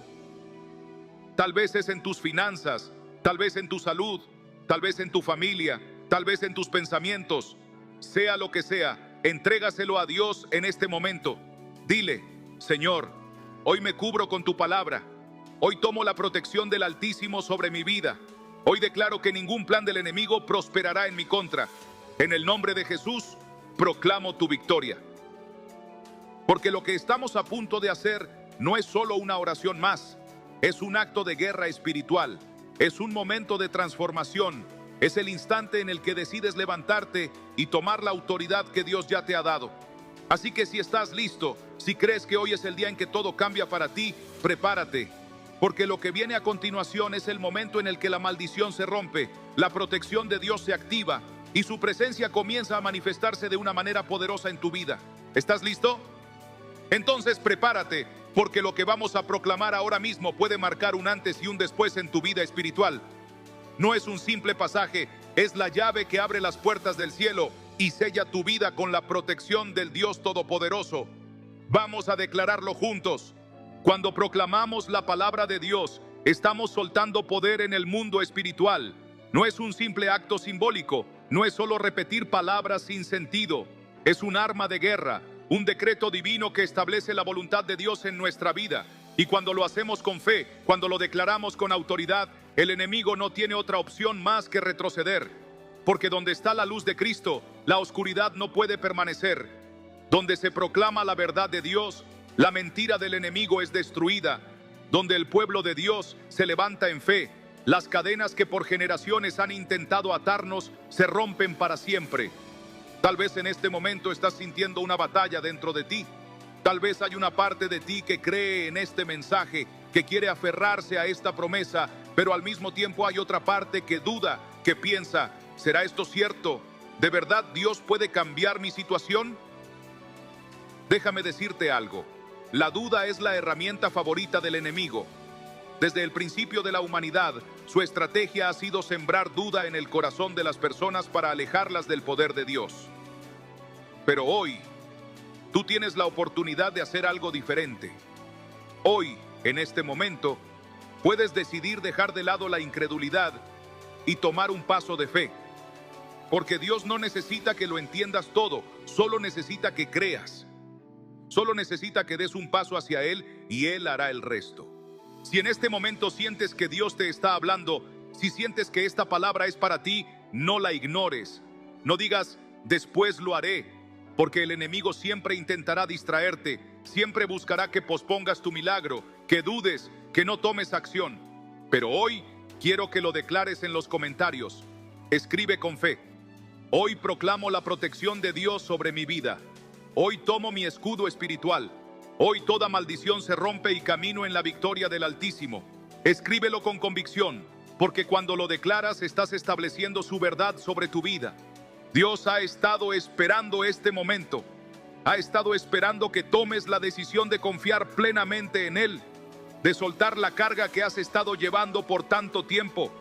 Tal vez es en tus finanzas, tal vez en tu salud, tal vez en tu familia, tal vez en tus pensamientos. Sea lo que sea, entrégaselo a Dios en este momento. Dile: Señor, hoy me cubro con tu palabra. Hoy tomo la protección del Altísimo sobre mi vida. Hoy declaro que ningún plan del enemigo prosperará en mi contra. En el nombre de Jesús, proclamo tu victoria. Porque lo que estamos a punto de hacer no es solo una oración más, es un acto de guerra espiritual, es un momento de transformación, es el instante en el que decides levantarte y tomar la autoridad que Dios ya te ha dado. Así que si estás listo, si crees que hoy es el día en que todo cambia para ti, prepárate. Porque lo que viene a continuación es el momento en el que la maldición se rompe, la protección de Dios se activa y su presencia comienza a manifestarse de una manera poderosa en tu vida. ¿Estás listo? Entonces prepárate, porque lo que vamos a proclamar ahora mismo puede marcar un antes y un después en tu vida espiritual. No es un simple pasaje, es la llave que abre las puertas del cielo y sella tu vida con la protección del Dios Todopoderoso. Vamos a declararlo juntos. Cuando proclamamos la palabra de Dios, estamos soltando poder en el mundo espiritual. No es un simple acto simbólico, no es solo repetir palabras sin sentido. Es un arma de guerra, un decreto divino que establece la voluntad de Dios en nuestra vida. Y cuando lo hacemos con fe, cuando lo declaramos con autoridad, el enemigo no tiene otra opción más que retroceder. Porque donde está la luz de Cristo, la oscuridad no puede permanecer. Donde se proclama la verdad de Dios, la mentira del enemigo es destruida. Donde el pueblo de Dios se levanta en fe, las cadenas que por generaciones han intentado atarnos se rompen para siempre. Tal vez en este momento estás sintiendo una batalla dentro de ti. Tal vez hay una parte de ti que cree en este mensaje, que quiere aferrarse a esta promesa, pero al mismo tiempo hay otra parte que duda, que piensa, ¿será esto cierto? ¿De verdad Dios puede cambiar mi situación? Déjame decirte algo. La duda es la herramienta favorita del enemigo. Desde el principio de la humanidad, su estrategia ha sido sembrar duda en el corazón de las personas para alejarlas del poder de Dios. Pero hoy, tú tienes la oportunidad de hacer algo diferente. Hoy, en este momento, puedes decidir dejar de lado la incredulidad y tomar un paso de fe. Porque Dios no necesita que lo entiendas todo, solo necesita que creas. Solo necesita que des un paso hacia Él y Él hará el resto. Si en este momento sientes que Dios te está hablando, si sientes que esta palabra es para ti, no la ignores. No digas, después lo haré, porque el enemigo siempre intentará distraerte, siempre buscará que pospongas tu milagro, que dudes, que no tomes acción. Pero hoy quiero que lo declares en los comentarios. Escribe con fe. Hoy proclamo la protección de Dios sobre mi vida. Hoy tomo mi escudo espiritual. Hoy toda maldición se rompe y camino en la victoria del Altísimo. Escríbelo con convicción, porque cuando lo declaras estás estableciendo su verdad sobre tu vida. Dios ha estado esperando este momento. Ha estado esperando que tomes la decisión de confiar plenamente en Él, de soltar la carga que has estado llevando por tanto tiempo,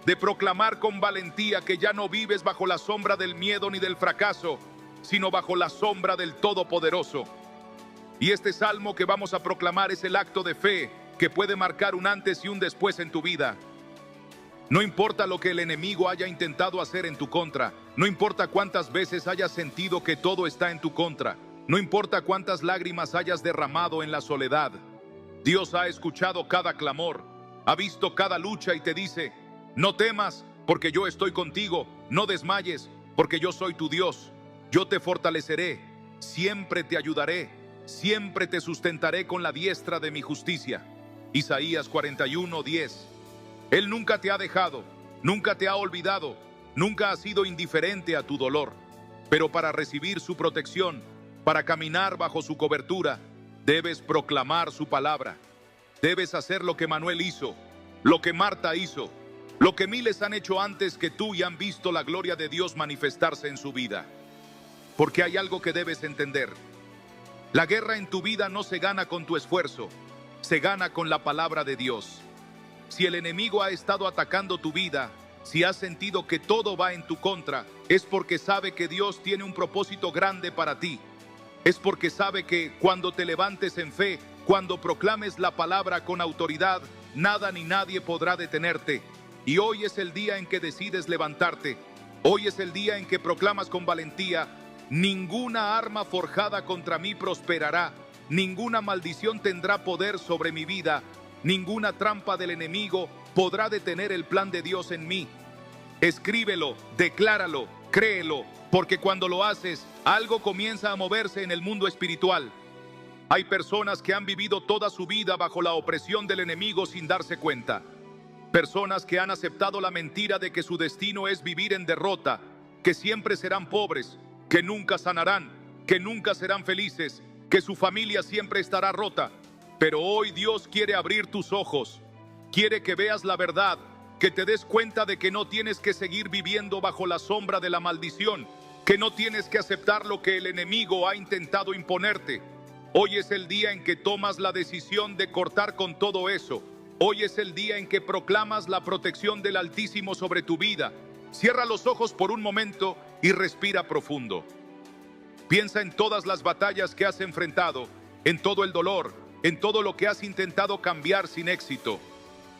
de proclamar con valentía que ya no vives bajo la sombra del miedo ni del fracaso, sino bajo la sombra del Todopoderoso. Y este salmo que vamos a proclamar es el acto de fe que puede marcar un antes y un después en tu vida. No importa lo que el enemigo haya intentado hacer en tu contra, no importa cuántas veces hayas sentido que todo está en tu contra, no importa cuántas lágrimas hayas derramado en la soledad, Dios ha escuchado cada clamor, ha visto cada lucha y te dice, no temas porque yo estoy contigo, no desmayes porque yo soy tu Dios, yo te fortaleceré, siempre te ayudaré. Siempre te sustentaré con la diestra de mi justicia. Isaías 41:10. Él nunca te ha dejado, nunca te ha olvidado, nunca ha sido indiferente a tu dolor. Pero para recibir su protección, para caminar bajo su cobertura, debes proclamar su palabra. Debes hacer lo que Manuel hizo, lo que Marta hizo, lo que miles han hecho antes que tú y han visto la gloria de Dios manifestarse en su vida. Porque hay algo que debes entender. La guerra en tu vida no se gana con tu esfuerzo, se gana con la palabra de Dios. Si el enemigo ha estado atacando tu vida, si has sentido que todo va en tu contra, es porque sabe que Dios tiene un propósito grande para ti. Es porque sabe que cuando te levantes en fe, cuando proclames la palabra con autoridad, nada ni nadie podrá detenerte. Y hoy es el día en que decides levantarte. Hoy es el día en que proclamas con valentía, ninguna arma forjada contra mí prosperará, ninguna maldición tendrá poder sobre mi vida, ninguna trampa del enemigo podrá detener el plan de Dios en mí. Escríbelo, decláralo, créelo, porque cuando lo haces, algo comienza a moverse en el mundo espiritual. Hay personas que han vivido toda su vida bajo la opresión del enemigo sin darse cuenta. Personas que han aceptado la mentira de que su destino es vivir en derrota, que siempre serán pobres, que nunca sanarán, que nunca serán felices, que su familia siempre estará rota. Pero hoy Dios quiere abrir tus ojos, quiere que veas la verdad, que te des cuenta de que no tienes que seguir viviendo bajo la sombra de la maldición, que no tienes que aceptar lo que el enemigo ha intentado imponerte. Hoy es el día en que tomas la decisión de cortar con todo eso. Hoy es el día en que proclamas la protección del Altísimo sobre tu vida. Cierra los ojos por un momento y respira profundo. Piensa en todas las batallas que has enfrentado, en todo el dolor, en todo lo que has intentado cambiar sin éxito.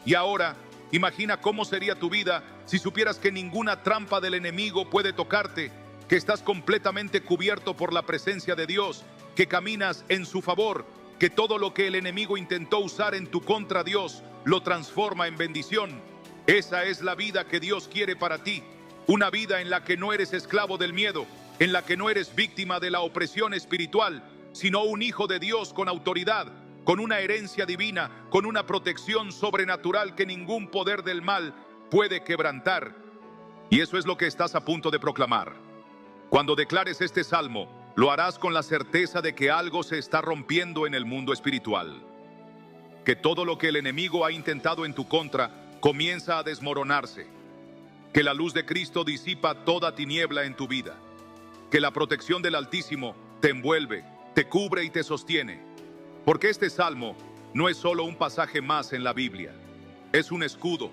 Y ahora, imagina cómo sería tu vida si supieras que ninguna trampa del enemigo puede tocarte, que estás completamente cubierto por la presencia de Dios, que caminas en su favor, que todo lo que el enemigo intentó usar en tu contra, Dios lo transforma en bendición. Esa es la vida que Dios quiere para ti, una vida en la que no eres esclavo del miedo, en la que no eres víctima de la opresión espiritual, sino un hijo de Dios con autoridad, con una herencia divina, con una protección sobrenatural que ningún poder del mal puede quebrantar. Y eso es lo que estás a punto de proclamar. Cuando declares este salmo, lo harás con la certeza de que algo se está rompiendo en el mundo espiritual. Que todo lo que el enemigo ha intentado en tu contra comienza a desmoronarse. Que la luz de Cristo disipa toda tiniebla en tu vida. Que la protección del Altísimo te envuelve, te cubre y te sostiene. Porque este salmo no es solo un pasaje más en la Biblia. Es un escudo,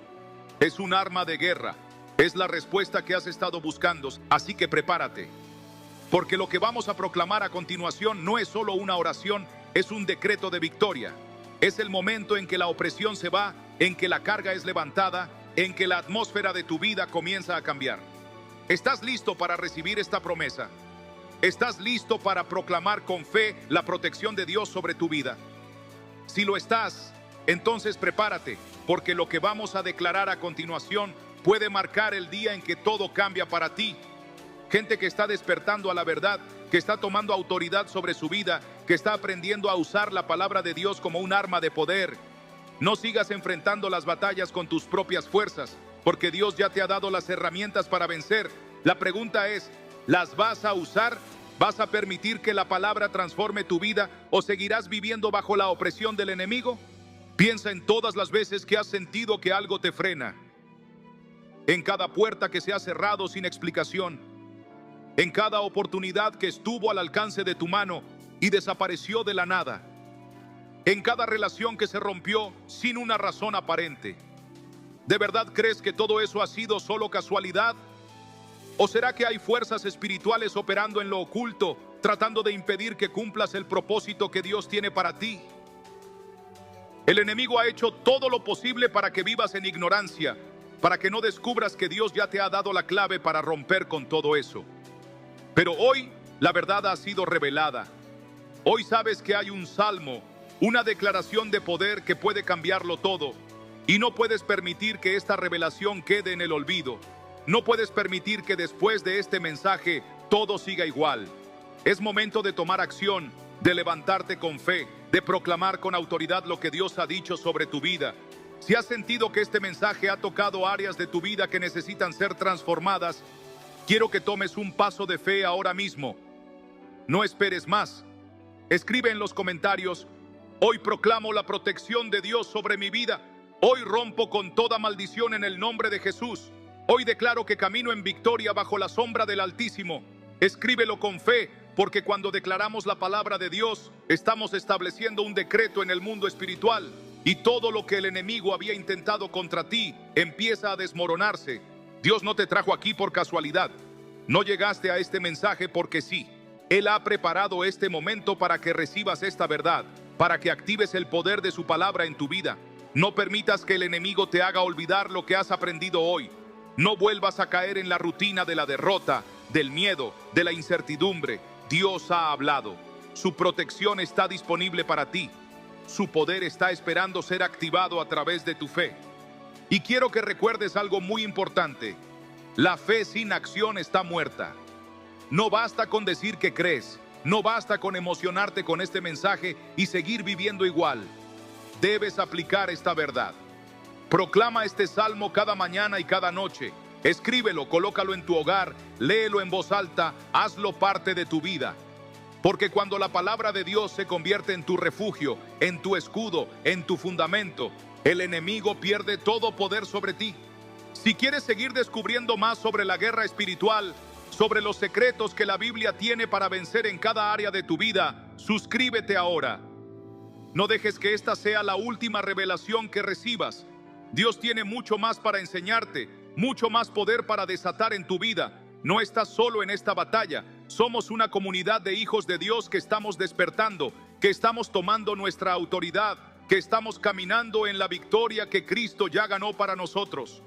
es un arma de guerra, es la respuesta que has estado buscando. Así que prepárate. Porque lo que vamos a proclamar a continuación no es solo una oración, es un decreto de victoria. Es el momento en que la opresión se va, en que la carga es levantada, en que la atmósfera de tu vida comienza a cambiar. ¿Estás listo para recibir esta promesa? ¿Estás listo para proclamar con fe la protección de Dios sobre tu vida? Si lo estás, entonces prepárate, porque lo que vamos a declarar a continuación puede marcar el día en que todo cambia para ti. Gente que está despertando a la verdad, que está tomando autoridad sobre su vida, que está aprendiendo a usar la palabra de Dios como un arma de poder. No sigas enfrentando las batallas con tus propias fuerzas, porque Dios ya te ha dado las herramientas para vencer. La pregunta es, ¿las vas a usar? ¿Vas a permitir que la palabra transforme tu vida o seguirás viviendo bajo la opresión del enemigo? Piensa en todas las veces que has sentido que algo te frena. En cada puerta que se ha cerrado sin explicación. En cada oportunidad que estuvo al alcance de tu mano y desapareció de la nada. En cada relación que se rompió sin una razón aparente. ¿De verdad crees que todo eso ha sido solo casualidad? ¿O será que hay fuerzas espirituales operando en lo oculto, tratando de impedir que cumplas el propósito que Dios tiene para ti? El enemigo ha hecho todo lo posible para que vivas en ignorancia, para que no descubras que Dios ya te ha dado la clave para romper con todo eso. Pero hoy la verdad ha sido revelada. Hoy sabes que hay un salmo, una declaración de poder que puede cambiarlo todo. Y no puedes permitir que esta revelación quede en el olvido. No puedes permitir que después de este mensaje todo siga igual. Es momento de tomar acción, de levantarte con fe, de proclamar con autoridad lo que Dios ha dicho sobre tu vida. Si has sentido que este mensaje ha tocado áreas de tu vida que necesitan ser transformadas, quiero que tomes un paso de fe ahora mismo. No esperes más. Escribe en los comentarios: hoy proclamo la protección de Dios sobre mi vida. Hoy rompo con toda maldición en el nombre de Jesús. Hoy declaro que camino en victoria bajo la sombra del Altísimo. Escríbelo con fe, porque cuando declaramos la palabra de Dios, estamos estableciendo un decreto en el mundo espiritual. Y todo lo que el enemigo había intentado contra ti empieza a desmoronarse. Dios no te trajo aquí por casualidad. No llegaste a este mensaje porque sí. Él ha preparado este momento para que recibas esta verdad, para que actives el poder de su palabra en tu vida. No permitas que el enemigo te haga olvidar lo que has aprendido hoy. No vuelvas a caer en la rutina de la derrota, del miedo, de la incertidumbre. Dios ha hablado. Su protección está disponible para ti. Su poder está esperando ser activado a través de tu fe. Y quiero que recuerdes algo muy importante. La fe sin acción está muerta. No basta con decir que crees. No basta con emocionarte con este mensaje y seguir viviendo igual. Debes aplicar esta verdad. Proclama este salmo cada mañana y cada noche. Escríbelo, colócalo en tu hogar, léelo en voz alta, hazlo parte de tu vida. Porque cuando la palabra de Dios se convierte en tu refugio, en tu escudo, en tu fundamento, el enemigo pierde todo poder sobre ti. Si quieres seguir descubriendo más sobre la guerra espiritual, sobre los secretos que la Biblia tiene para vencer en cada área de tu vida, suscríbete ahora. No dejes que esta sea la última revelación que recibas. Dios tiene mucho más para enseñarte, mucho más poder para desatar en tu vida. No estás solo en esta batalla. Somos una comunidad de hijos de Dios que estamos despertando, que estamos tomando nuestra autoridad, que estamos caminando en la victoria que Cristo ya ganó para nosotros.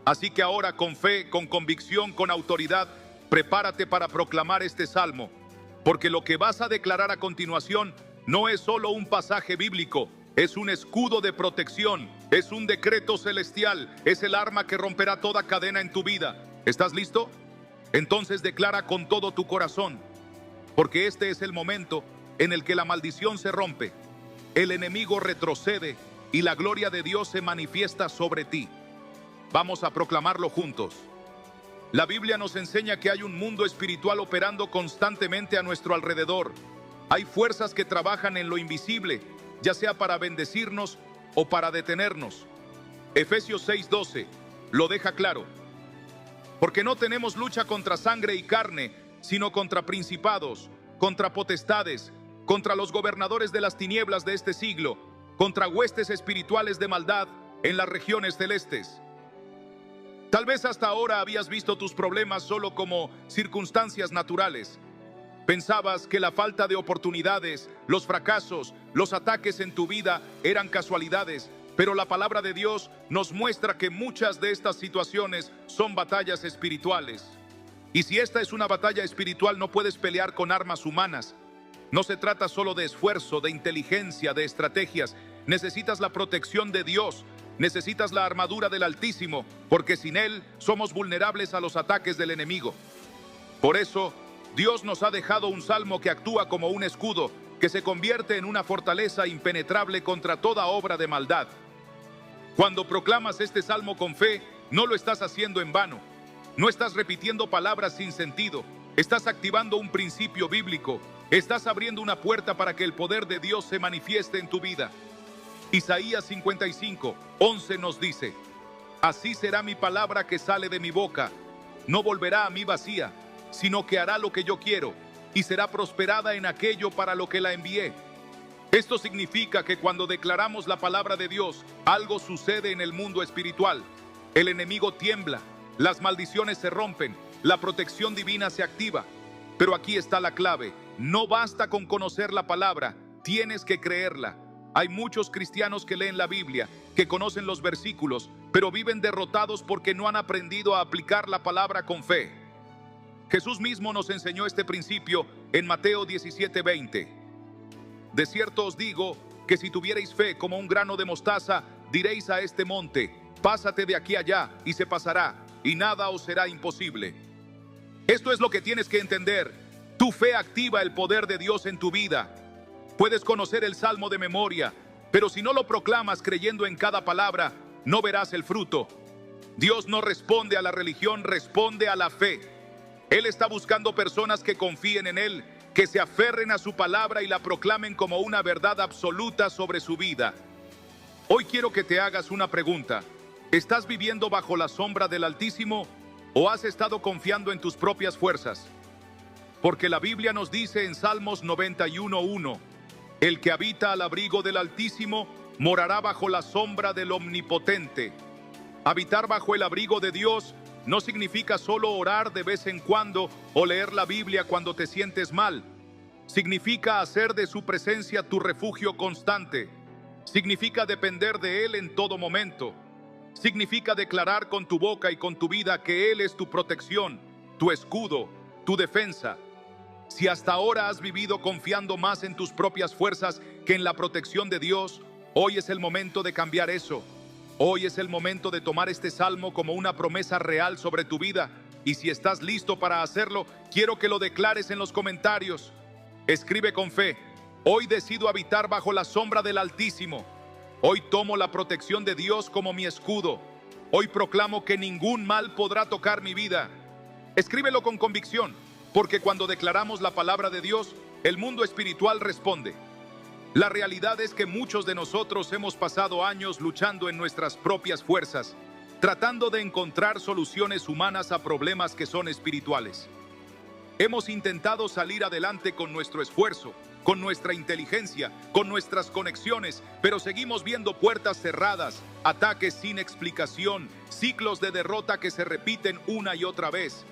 Así que ahora, con fe, con convicción, con autoridad, prepárate para proclamar este salmo, porque lo que vas a declarar a continuación no es solo un pasaje bíblico, es un escudo de protección, es un decreto celestial, es el arma que romperá toda cadena en tu vida. ¿Estás listo? Entonces declara con todo tu corazón, porque este es el momento en el que la maldición se rompe, el enemigo retrocede y la gloria de Dios se manifiesta sobre ti. Vamos a proclamarlo juntos. La Biblia nos enseña que hay un mundo espiritual operando constantemente a nuestro alrededor. Hay fuerzas que trabajan en lo invisible, ya sea para bendecirnos o para detenernos. Efesios 6:12 lo deja claro. Porque no tenemos lucha contra sangre y carne, sino contra principados, contra potestades, contra los gobernadores de las tinieblas de este siglo, contra huestes espirituales de maldad en las regiones celestes. Tal vez hasta ahora habías visto tus problemas solo como circunstancias naturales. Pensabas que la falta de oportunidades, los fracasos, los ataques en tu vida eran casualidades, pero la palabra de Dios nos muestra que muchas de estas situaciones son batallas espirituales. Y si esta es una batalla espiritual, no puedes pelear con armas humanas. No se trata solo de esfuerzo, de inteligencia, de estrategias. Necesitas la protección de Dios. Necesitas la armadura del Altísimo, porque sin Él somos vulnerables a los ataques del enemigo. Por eso, Dios nos ha dejado un salmo que actúa como un escudo, que se convierte en una fortaleza impenetrable contra toda obra de maldad. Cuando proclamas este salmo con fe, no lo estás haciendo en vano. No estás repitiendo palabras sin sentido. Estás activando un principio bíblico. Estás abriendo una puerta para que el poder de Dios se manifieste en tu vida. Isaías 55:11 nos dice: así será mi palabra que sale de mi boca. No volverá a mí vacía, sino que hará lo que yo quiero, y será prosperada en aquello para lo que la envié. Esto significa que cuando declaramos la palabra de Dios, algo sucede en el mundo espiritual. El enemigo tiembla, las maldiciones se rompen, la protección divina se activa. Pero aquí está la clave: no basta con conocer la palabra, tienes que creerla. Hay muchos cristianos que leen la Biblia, que conocen los versículos, pero viven derrotados porque no han aprendido a aplicar la palabra con fe. Jesús mismo nos enseñó este principio en Mateo 17:20. De cierto os digo que si tuvierais fe como un grano de mostaza, diréis a este monte: pásate de aquí allá, y se pasará, y nada os será imposible. Esto es lo que tienes que entender. Tu fe activa el poder de Dios en tu vida. Puedes conocer el salmo de memoria, pero si no lo proclamas creyendo en cada palabra, no verás el fruto. Dios no responde a la religión, responde a la fe. Él está buscando personas que confíen en Él, que se aferren a su palabra y la proclamen como una verdad absoluta sobre su vida. Hoy quiero que te hagas una pregunta. ¿Estás viviendo bajo la sombra del Altísimo o has estado confiando en tus propias fuerzas? Porque la Biblia nos dice en Salmos 91:1: el que habita al abrigo del Altísimo morará bajo la sombra del Omnipotente. Habitar bajo el abrigo de Dios no significa solo orar de vez en cuando o leer la Biblia cuando te sientes mal. Significa hacer de su presencia tu refugio constante. Significa depender de Él en todo momento. Significa declarar con tu boca y con tu vida que Él es tu protección, tu escudo, tu defensa. Si hasta ahora has vivido confiando más en tus propias fuerzas que en la protección de Dios, hoy es el momento de cambiar eso. Hoy es el momento de tomar este salmo como una promesa real sobre tu vida. Y si estás listo para hacerlo, quiero que lo declares en los comentarios. Escribe con fe: hoy decido habitar bajo la sombra del Altísimo. Hoy tomo la protección de Dios como mi escudo. Hoy proclamo que ningún mal podrá tocar mi vida. Escríbelo con convicción, porque cuando declaramos la palabra de Dios, el mundo espiritual responde. La realidad es que muchos de nosotros hemos pasado años luchando en nuestras propias fuerzas, tratando de encontrar soluciones humanas a problemas que son espirituales. Hemos intentado salir adelante con nuestro esfuerzo, con nuestra inteligencia, con nuestras conexiones, pero seguimos viendo puertas cerradas, ataques sin explicación, ciclos de derrota que se repiten una y otra vez.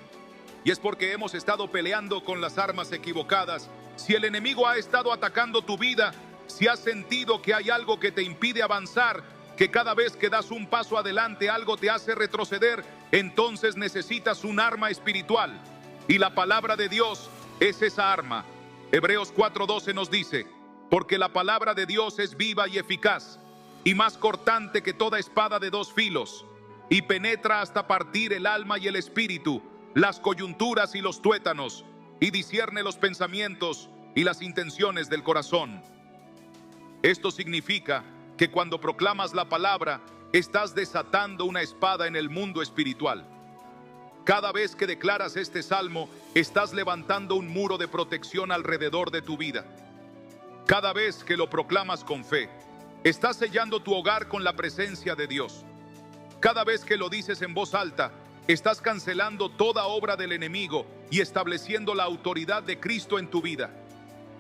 Y es porque hemos estado peleando con las armas equivocadas. Si el enemigo ha estado atacando tu vida, si has sentido que hay algo que te impide avanzar, que cada vez que das un paso adelante algo te hace retroceder, entonces necesitas un arma espiritual. Y la palabra de Dios es esa arma. Hebreos 4:12 nos dice: porque la palabra de Dios es viva y eficaz, y más cortante que toda espada de dos filos, y penetra hasta partir el alma y el espíritu, las coyunturas y los tuétanos, y discierne los pensamientos y las intenciones del corazón. Esto significa que cuando proclamas la palabra, estás desatando una espada en el mundo espiritual. Cada vez que declaras este salmo, estás levantando un muro de protección alrededor de tu vida. Cada vez que lo proclamas con fe, estás sellando tu hogar con la presencia de Dios. Cada vez que lo dices en voz alta, estás cancelando toda obra del enemigo y estableciendo la autoridad de Cristo en tu vida.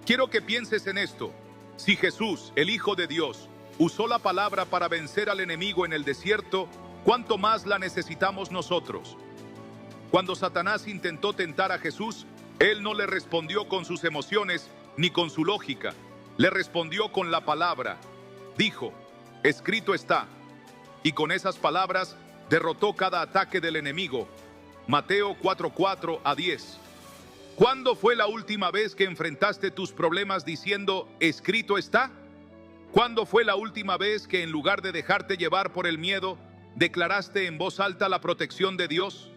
Quiero que pienses en esto. Si Jesús, el Hijo de Dios, usó la palabra para vencer al enemigo en el desierto, ¿cuánto más la necesitamos nosotros? Cuando Satanás intentó tentar a Jesús, él no le respondió con sus emociones ni con su lógica. Le respondió con la palabra. Dijo: escrito está. Y con esas palabras derrotó cada ataque del enemigo. Mateo 4:4-10. ¿Cuándo fue la última vez que enfrentaste tus problemas diciendo escrito está? ¿Cuándo fue la última vez que en lugar de dejarte llevar por el miedo, declaraste en voz alta la protección de Dios?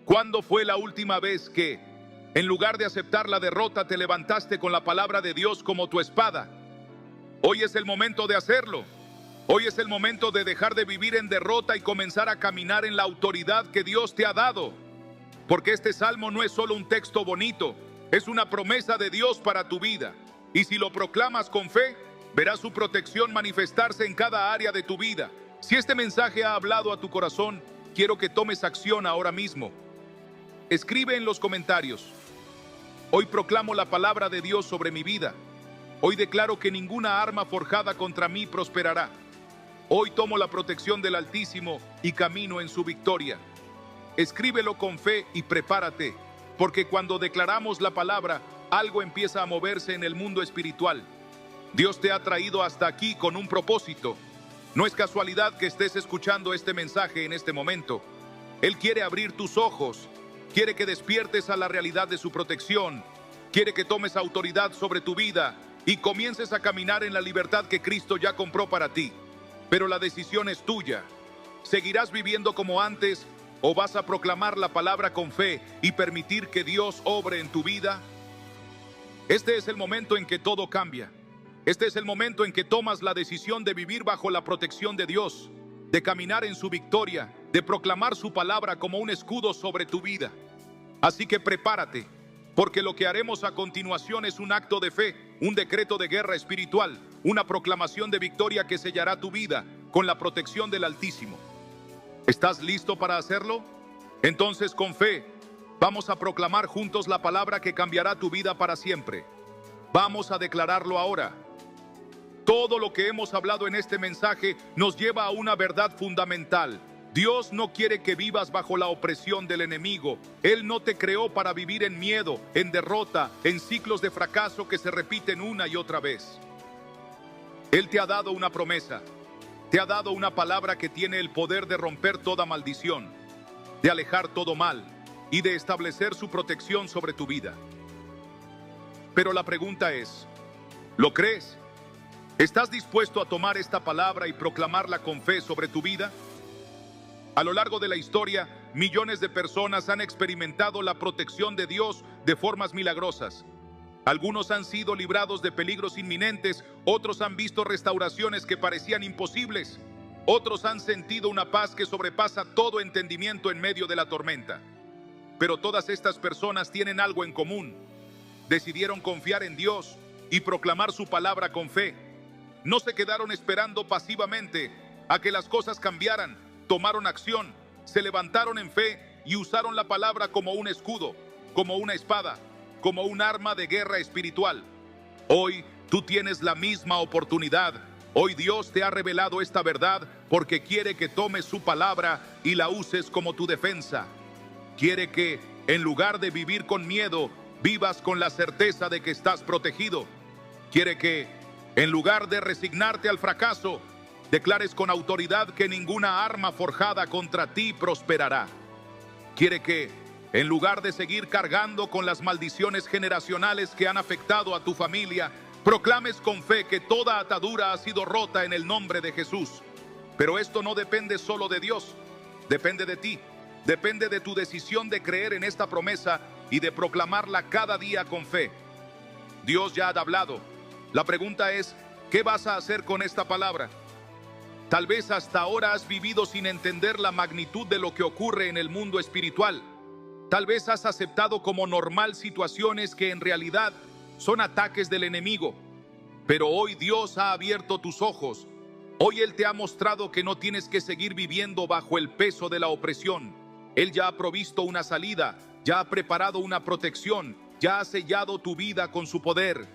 ¿Cuándo fue la última vez que, en lugar de aceptar la derrota, te levantaste con la palabra de Dios como tu espada? Hoy es el momento de hacerlo. Hoy es el momento de dejar de vivir en derrota y comenzar a caminar en la autoridad que Dios te ha dado. Porque este salmo no es solo un texto bonito, es una promesa de Dios para tu vida. Y si lo proclamas con fe, verás su protección manifestarse en cada área de tu vida. Si este mensaje ha hablado a tu corazón, quiero que tomes acción ahora mismo. Escribe en los comentarios: hoy proclamo la palabra de Dios sobre mi vida. Hoy declaro que ninguna arma forjada contra mí prosperará. Hoy tomo la protección del Altísimo y camino en su victoria. Escríbelo con fe y prepárate, porque cuando declaramos la palabra, algo empieza a moverse en el mundo espiritual. Dios te ha traído hasta aquí con un propósito. No es casualidad que estés escuchando este mensaje en este momento. Él quiere abrir tus ojos. Quiere que despiertes a la realidad de su protección. Quiere que tomes autoridad sobre tu vida y comiences a caminar en la libertad que Cristo ya compró para ti. Pero la decisión es tuya. ¿Seguirás viviendo como antes o vas a proclamar la palabra con fe y permitir que Dios obre en tu vida? Este es el momento en que todo cambia. Este es el momento en que tomas la decisión de vivir bajo la protección de Dios, de caminar en su victoria, de proclamar su palabra como un escudo sobre tu vida. Así que prepárate, porque lo que haremos a continuación es un acto de fe, un decreto de guerra espiritual, una proclamación de victoria que sellará tu vida con la protección del Altísimo. ¿Estás listo para hacerlo? Entonces, con fe, vamos a proclamar juntos la palabra que cambiará tu vida para siempre. Vamos a declararlo ahora. Todo lo que hemos hablado en este mensaje nos lleva a una verdad fundamental. Dios no quiere que vivas bajo la opresión del enemigo. Él no te creó para vivir en miedo, en derrota, en ciclos de fracaso que se repiten una y otra vez. Él te ha dado una promesa. Te ha dado una palabra que tiene el poder de romper toda maldición, de alejar todo mal y de establecer su protección sobre tu vida. Pero la pregunta es, ¿lo crees? ¿Estás dispuesto a tomar esta palabra y proclamarla con fe sobre tu vida? A lo largo de la historia, millones de personas han experimentado la protección de Dios de formas milagrosas. Algunos han sido librados de peligros inminentes, otros han visto restauraciones que parecían imposibles, otros han sentido una paz que sobrepasa todo entendimiento en medio de la tormenta. Pero todas estas personas tienen algo en común. Decidieron confiar en Dios y proclamar su palabra con fe. No se quedaron esperando pasivamente a que las cosas cambiaran, tomaron acción, se levantaron en fe y usaron la palabra como un escudo, como una espada, como un arma de guerra espiritual. Hoy tú tienes la misma oportunidad. Hoy Dios te ha revelado esta verdad porque quiere que tomes su palabra y la uses como tu defensa. Quiere que, en lugar de vivir con miedo, vivas con la certeza de que estás protegido. Quiere que, en lugar de resignarte al fracaso, declares con autoridad que ninguna arma forjada contra ti prosperará. Quiere que, en lugar de seguir cargando con las maldiciones generacionales que han afectado a tu familia, proclames con fe que toda atadura ha sido rota en el nombre de Jesús. Pero esto no depende solo de Dios, depende de ti. Depende de tu decisión de creer en esta promesa y de proclamarla cada día con fe. Dios ya ha hablado. La pregunta es, ¿qué vas a hacer con esta palabra? Tal vez hasta ahora has vivido sin entender la magnitud de lo que ocurre en el mundo espiritual. Tal vez has aceptado como normal situaciones que en realidad son ataques del enemigo. Pero hoy Dios ha abierto tus ojos. Hoy Él te ha mostrado que no tienes que seguir viviendo bajo el peso de la opresión. Él ya ha provisto una salida, ya ha preparado una protección, ya ha sellado tu vida con su poder.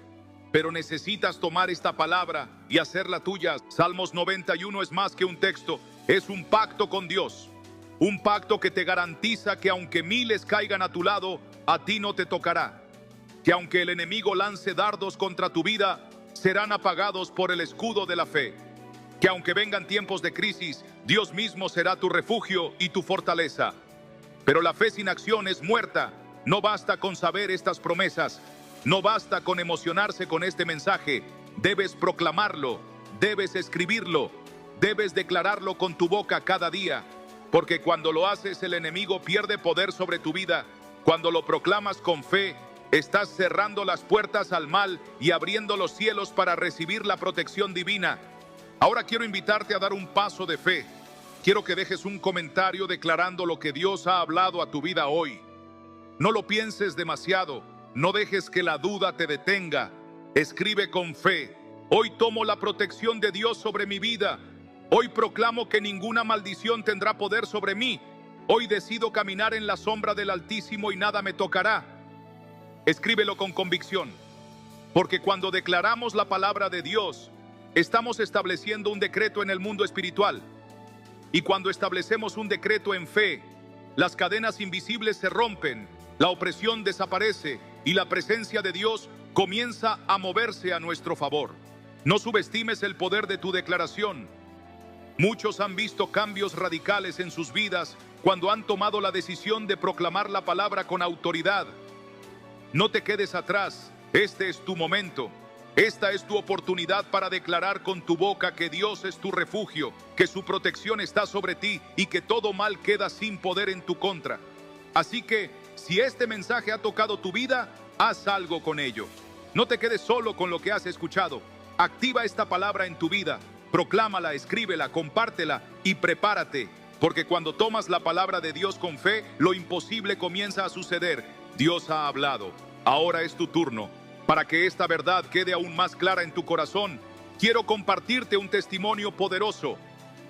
Pero necesitas tomar esta palabra y hacerla tuya. Salmos 91 es más que un texto, es un pacto con Dios. Un pacto que te garantiza que aunque miles caigan a tu lado, a ti no te tocará. Que aunque el enemigo lance dardos contra tu vida, serán apagados por el escudo de la fe. Que aunque vengan tiempos de crisis, Dios mismo será tu refugio y tu fortaleza. Pero la fe sin acción es muerta. No basta con saber estas promesas. No basta con emocionarse con este mensaje. Debes proclamarlo, debes escribirlo, debes declararlo con tu boca cada día. Porque cuando lo haces, el enemigo pierde poder sobre tu vida. Cuando lo proclamas con fe, estás cerrando las puertas al mal y abriendo los cielos para recibir la protección divina. Ahora quiero invitarte a dar un paso de fe. Quiero que dejes un comentario declarando lo que Dios ha hablado a tu vida hoy. No lo pienses demasiado. No dejes que la duda te detenga. Escribe con fe. Hoy tomo la protección de Dios sobre mi vida. Hoy proclamo que ninguna maldición tendrá poder sobre mí. Hoy decido caminar en la sombra del Altísimo y nada me tocará. Escríbelo con convicción. Porque cuando declaramos la palabra de Dios, estamos estableciendo un decreto en el mundo espiritual. Y cuando establecemos un decreto en fe, las cadenas invisibles se rompen, la opresión desaparece y la presencia de Dios comienza a moverse a nuestro favor. No subestimes el poder de tu declaración. Muchos han visto cambios radicales en sus vidas cuando han tomado la decisión de proclamar la palabra con autoridad. No te quedes atrás, este es tu momento. Esta es tu oportunidad para declarar con tu boca que Dios es tu refugio, que su protección está sobre ti y que todo mal queda sin poder en tu contra. Así que, si este mensaje ha tocado tu vida, haz algo con ello. No te quedes solo con lo que has escuchado. Activa esta palabra en tu vida. Proclámala, escríbela, compártela y prepárate. Porque cuando tomas la palabra de Dios con fe, lo imposible comienza a suceder. Dios ha hablado. Ahora es tu turno. Para que esta verdad quede aún más clara en tu corazón, quiero compartirte un testimonio poderoso.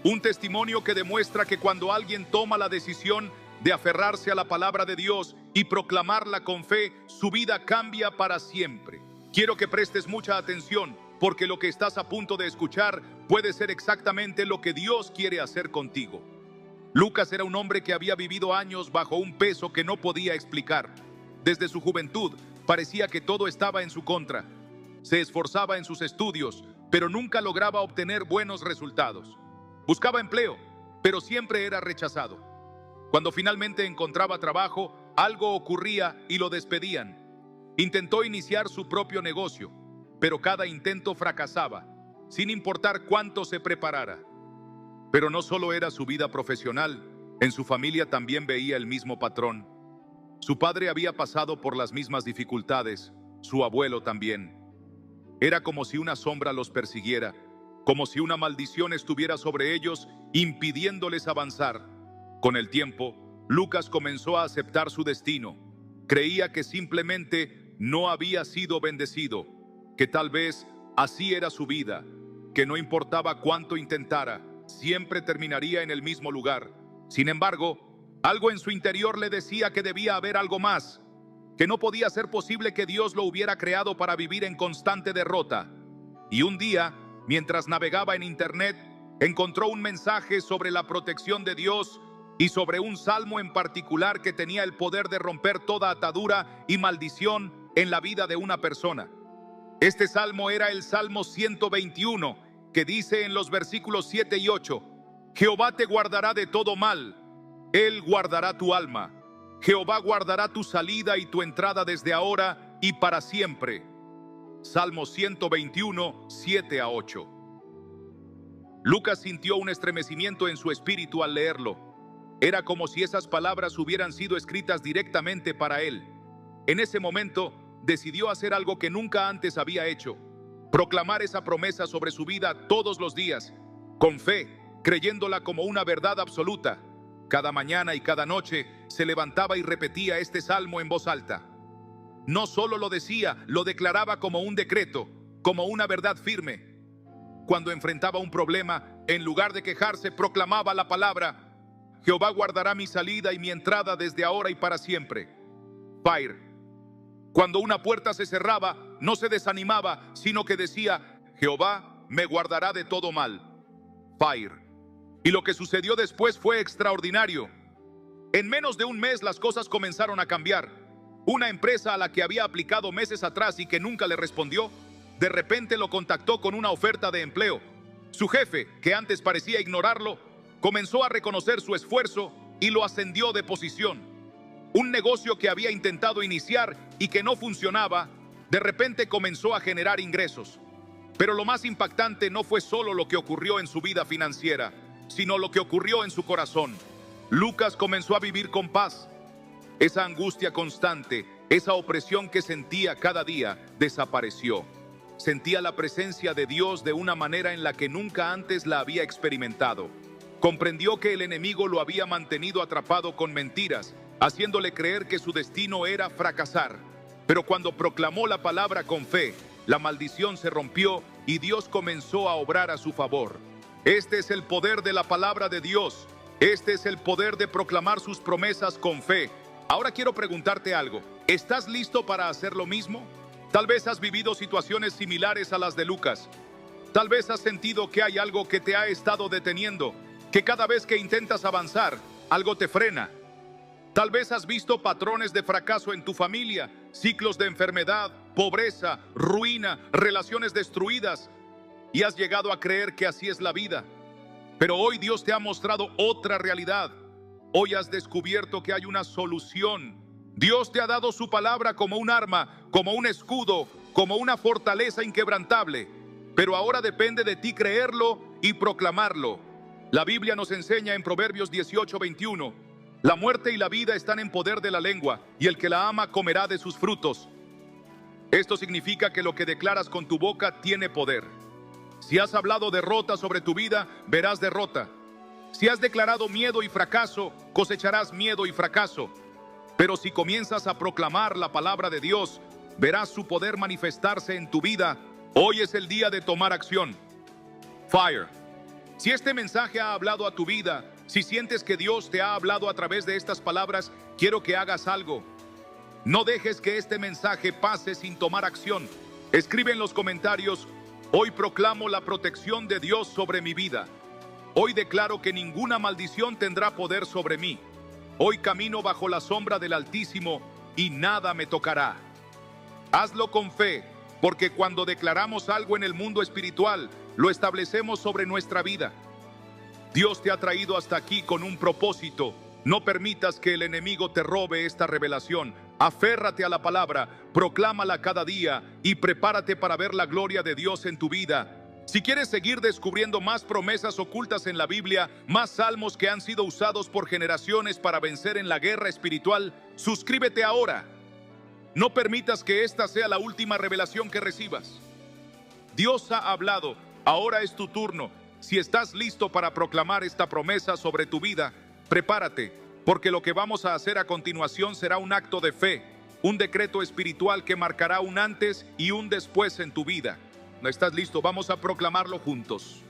Un testimonio que demuestra que cuando alguien toma la decisión de aferrarse a la palabra de Dios y proclamarla con fe, su vida cambia para siempre. Quiero que prestes mucha atención, porque lo que estás a punto de escuchar puede ser exactamente lo que Dios quiere hacer contigo. Lucas era un hombre que había vivido años bajo un peso que no podía explicar. Desde su juventud, parecía que todo estaba en su contra. Se esforzaba en sus estudios, pero nunca lograba obtener buenos resultados. Buscaba empleo, pero siempre era rechazado. Cuando finalmente encontraba trabajo, algo ocurría y lo despedían. Intentó iniciar su propio negocio, pero cada intento fracasaba, sin importar cuánto se preparara. Pero no solo era su vida profesional, en su familia también veía el mismo patrón. Su padre había pasado por las mismas dificultades, su abuelo también. Era como si una sombra los persiguiera, como si una maldición estuviera sobre ellos, impidiéndoles avanzar. Con el tiempo, Lucas comenzó a aceptar su destino. Creía que simplemente no había sido bendecido, que tal vez así era su vida, que no importaba cuánto intentara, siempre terminaría en el mismo lugar. Sin embargo, algo en su interior le decía que debía haber algo más, que no podía ser posible que Dios lo hubiera creado para vivir en constante derrota. Y un día, mientras navegaba en internet, encontró un mensaje sobre la protección de Dios y sobre un salmo en particular que tenía el poder de romper toda atadura y maldición en la vida de una persona. Este salmo era el Salmo 121, que dice en los versículos 7 y 8: Jehová te guardará de todo mal, Él guardará tu alma. Jehová guardará tu salida y tu entrada desde ahora y para siempre. Salmo 121, 7 a 8. Lucas sintió un estremecimiento en su espíritu al leerlo. Era como si esas palabras hubieran sido escritas directamente para él. En ese momento, decidió hacer algo que nunca antes había hecho: proclamar esa promesa sobre su vida todos los días, con fe, creyéndola como una verdad absoluta. Cada mañana y cada noche se levantaba y repetía este salmo en voz alta. No solo lo decía, lo declaraba como un decreto, como una verdad firme. Cuando enfrentaba un problema, en lugar de quejarse, proclamaba la palabra: Jehová guardará mi salida y mi entrada desde ahora y para siempre. Fire. Cuando una puerta se cerraba, no se desanimaba, sino que decía: Jehová me guardará de todo mal. Fire. Y lo que sucedió después fue extraordinario. En menos de un mes las cosas comenzaron a cambiar. Una empresa a la que había aplicado meses atrás y que nunca le respondió, de repente lo contactó con una oferta de empleo. Su jefe, que antes parecía ignorarlo, comenzó a reconocer su esfuerzo y lo ascendió de posición. Un negocio que había intentado iniciar y que no funcionaba, de repente comenzó a generar ingresos. Pero lo más impactante no fue solo lo que ocurrió en su vida financiera, sino lo que ocurrió en su corazón. Lucas comenzó a vivir con paz. Esa angustia constante, esa opresión que sentía cada día, desapareció. Sentía la presencia de Dios de una manera en la que nunca antes la había experimentado. Comprendió que el enemigo lo había mantenido atrapado con mentiras, haciéndole creer que su destino era fracasar. Pero cuando proclamó la palabra con fe, la maldición se rompió y Dios comenzó a obrar a su favor. Este es el poder de la palabra de Dios. Este es el poder de proclamar sus promesas con fe. Ahora quiero preguntarte algo. ¿Estás listo para hacer lo mismo? Tal vez has vivido situaciones similares a las de Lucas. Tal vez has sentido que hay algo que te ha estado deteniendo, que cada vez que intentas avanzar, algo te frena. Tal vez has visto patrones de fracaso en tu familia, ciclos de enfermedad, pobreza, ruina, relaciones destruidas, y has llegado a creer que así es la vida. Pero hoy Dios te ha mostrado otra realidad. Hoy has descubierto que hay una solución. Dios te ha dado su palabra como un arma, como un escudo, como una fortaleza inquebrantable. Pero ahora depende de ti creerlo y proclamarlo. La Biblia nos enseña en Proverbios 18:21: la muerte y la vida están en poder de la lengua, y el que la ama comerá de sus frutos. Esto significa que lo que declaras con tu boca tiene poder. Si has hablado derrota sobre tu vida, verás derrota. Si has declarado miedo y fracaso, cosecharás miedo y fracaso. Pero si comienzas a proclamar la palabra de Dios, verás su poder manifestarse en tu vida. Hoy es el día de tomar acción. Fire. Si este mensaje ha hablado a tu vida, si sientes que Dios te ha hablado a través de estas palabras, quiero que hagas algo. No dejes que este mensaje pase sin tomar acción. Escribe en los comentarios: hoy proclamo la protección de Dios sobre mi vida. Hoy declaro que ninguna maldición tendrá poder sobre mí. Hoy camino bajo la sombra del Altísimo y nada me tocará. Hazlo con fe, porque cuando declaramos algo en el mundo espiritual, lo establecemos sobre nuestra vida. Dios te ha traído hasta aquí con un propósito. No permitas que el enemigo te robe esta revelación. Aférrate a la palabra, proclámala cada día y prepárate para ver la gloria de Dios en tu vida. Si quieres seguir descubriendo más promesas ocultas en la Biblia, más salmos que han sido usados por generaciones para vencer en la guerra espiritual, suscríbete ahora. No permitas que esta sea la última revelación que recibas. Dios ha hablado, ahora es tu turno. Si estás listo para proclamar esta promesa sobre tu vida, prepárate, porque lo que vamos a hacer a continuación será un acto de fe, un decreto espiritual que marcará un antes y un después en tu vida. ¿No estás listo? Vamos a proclamarlo juntos.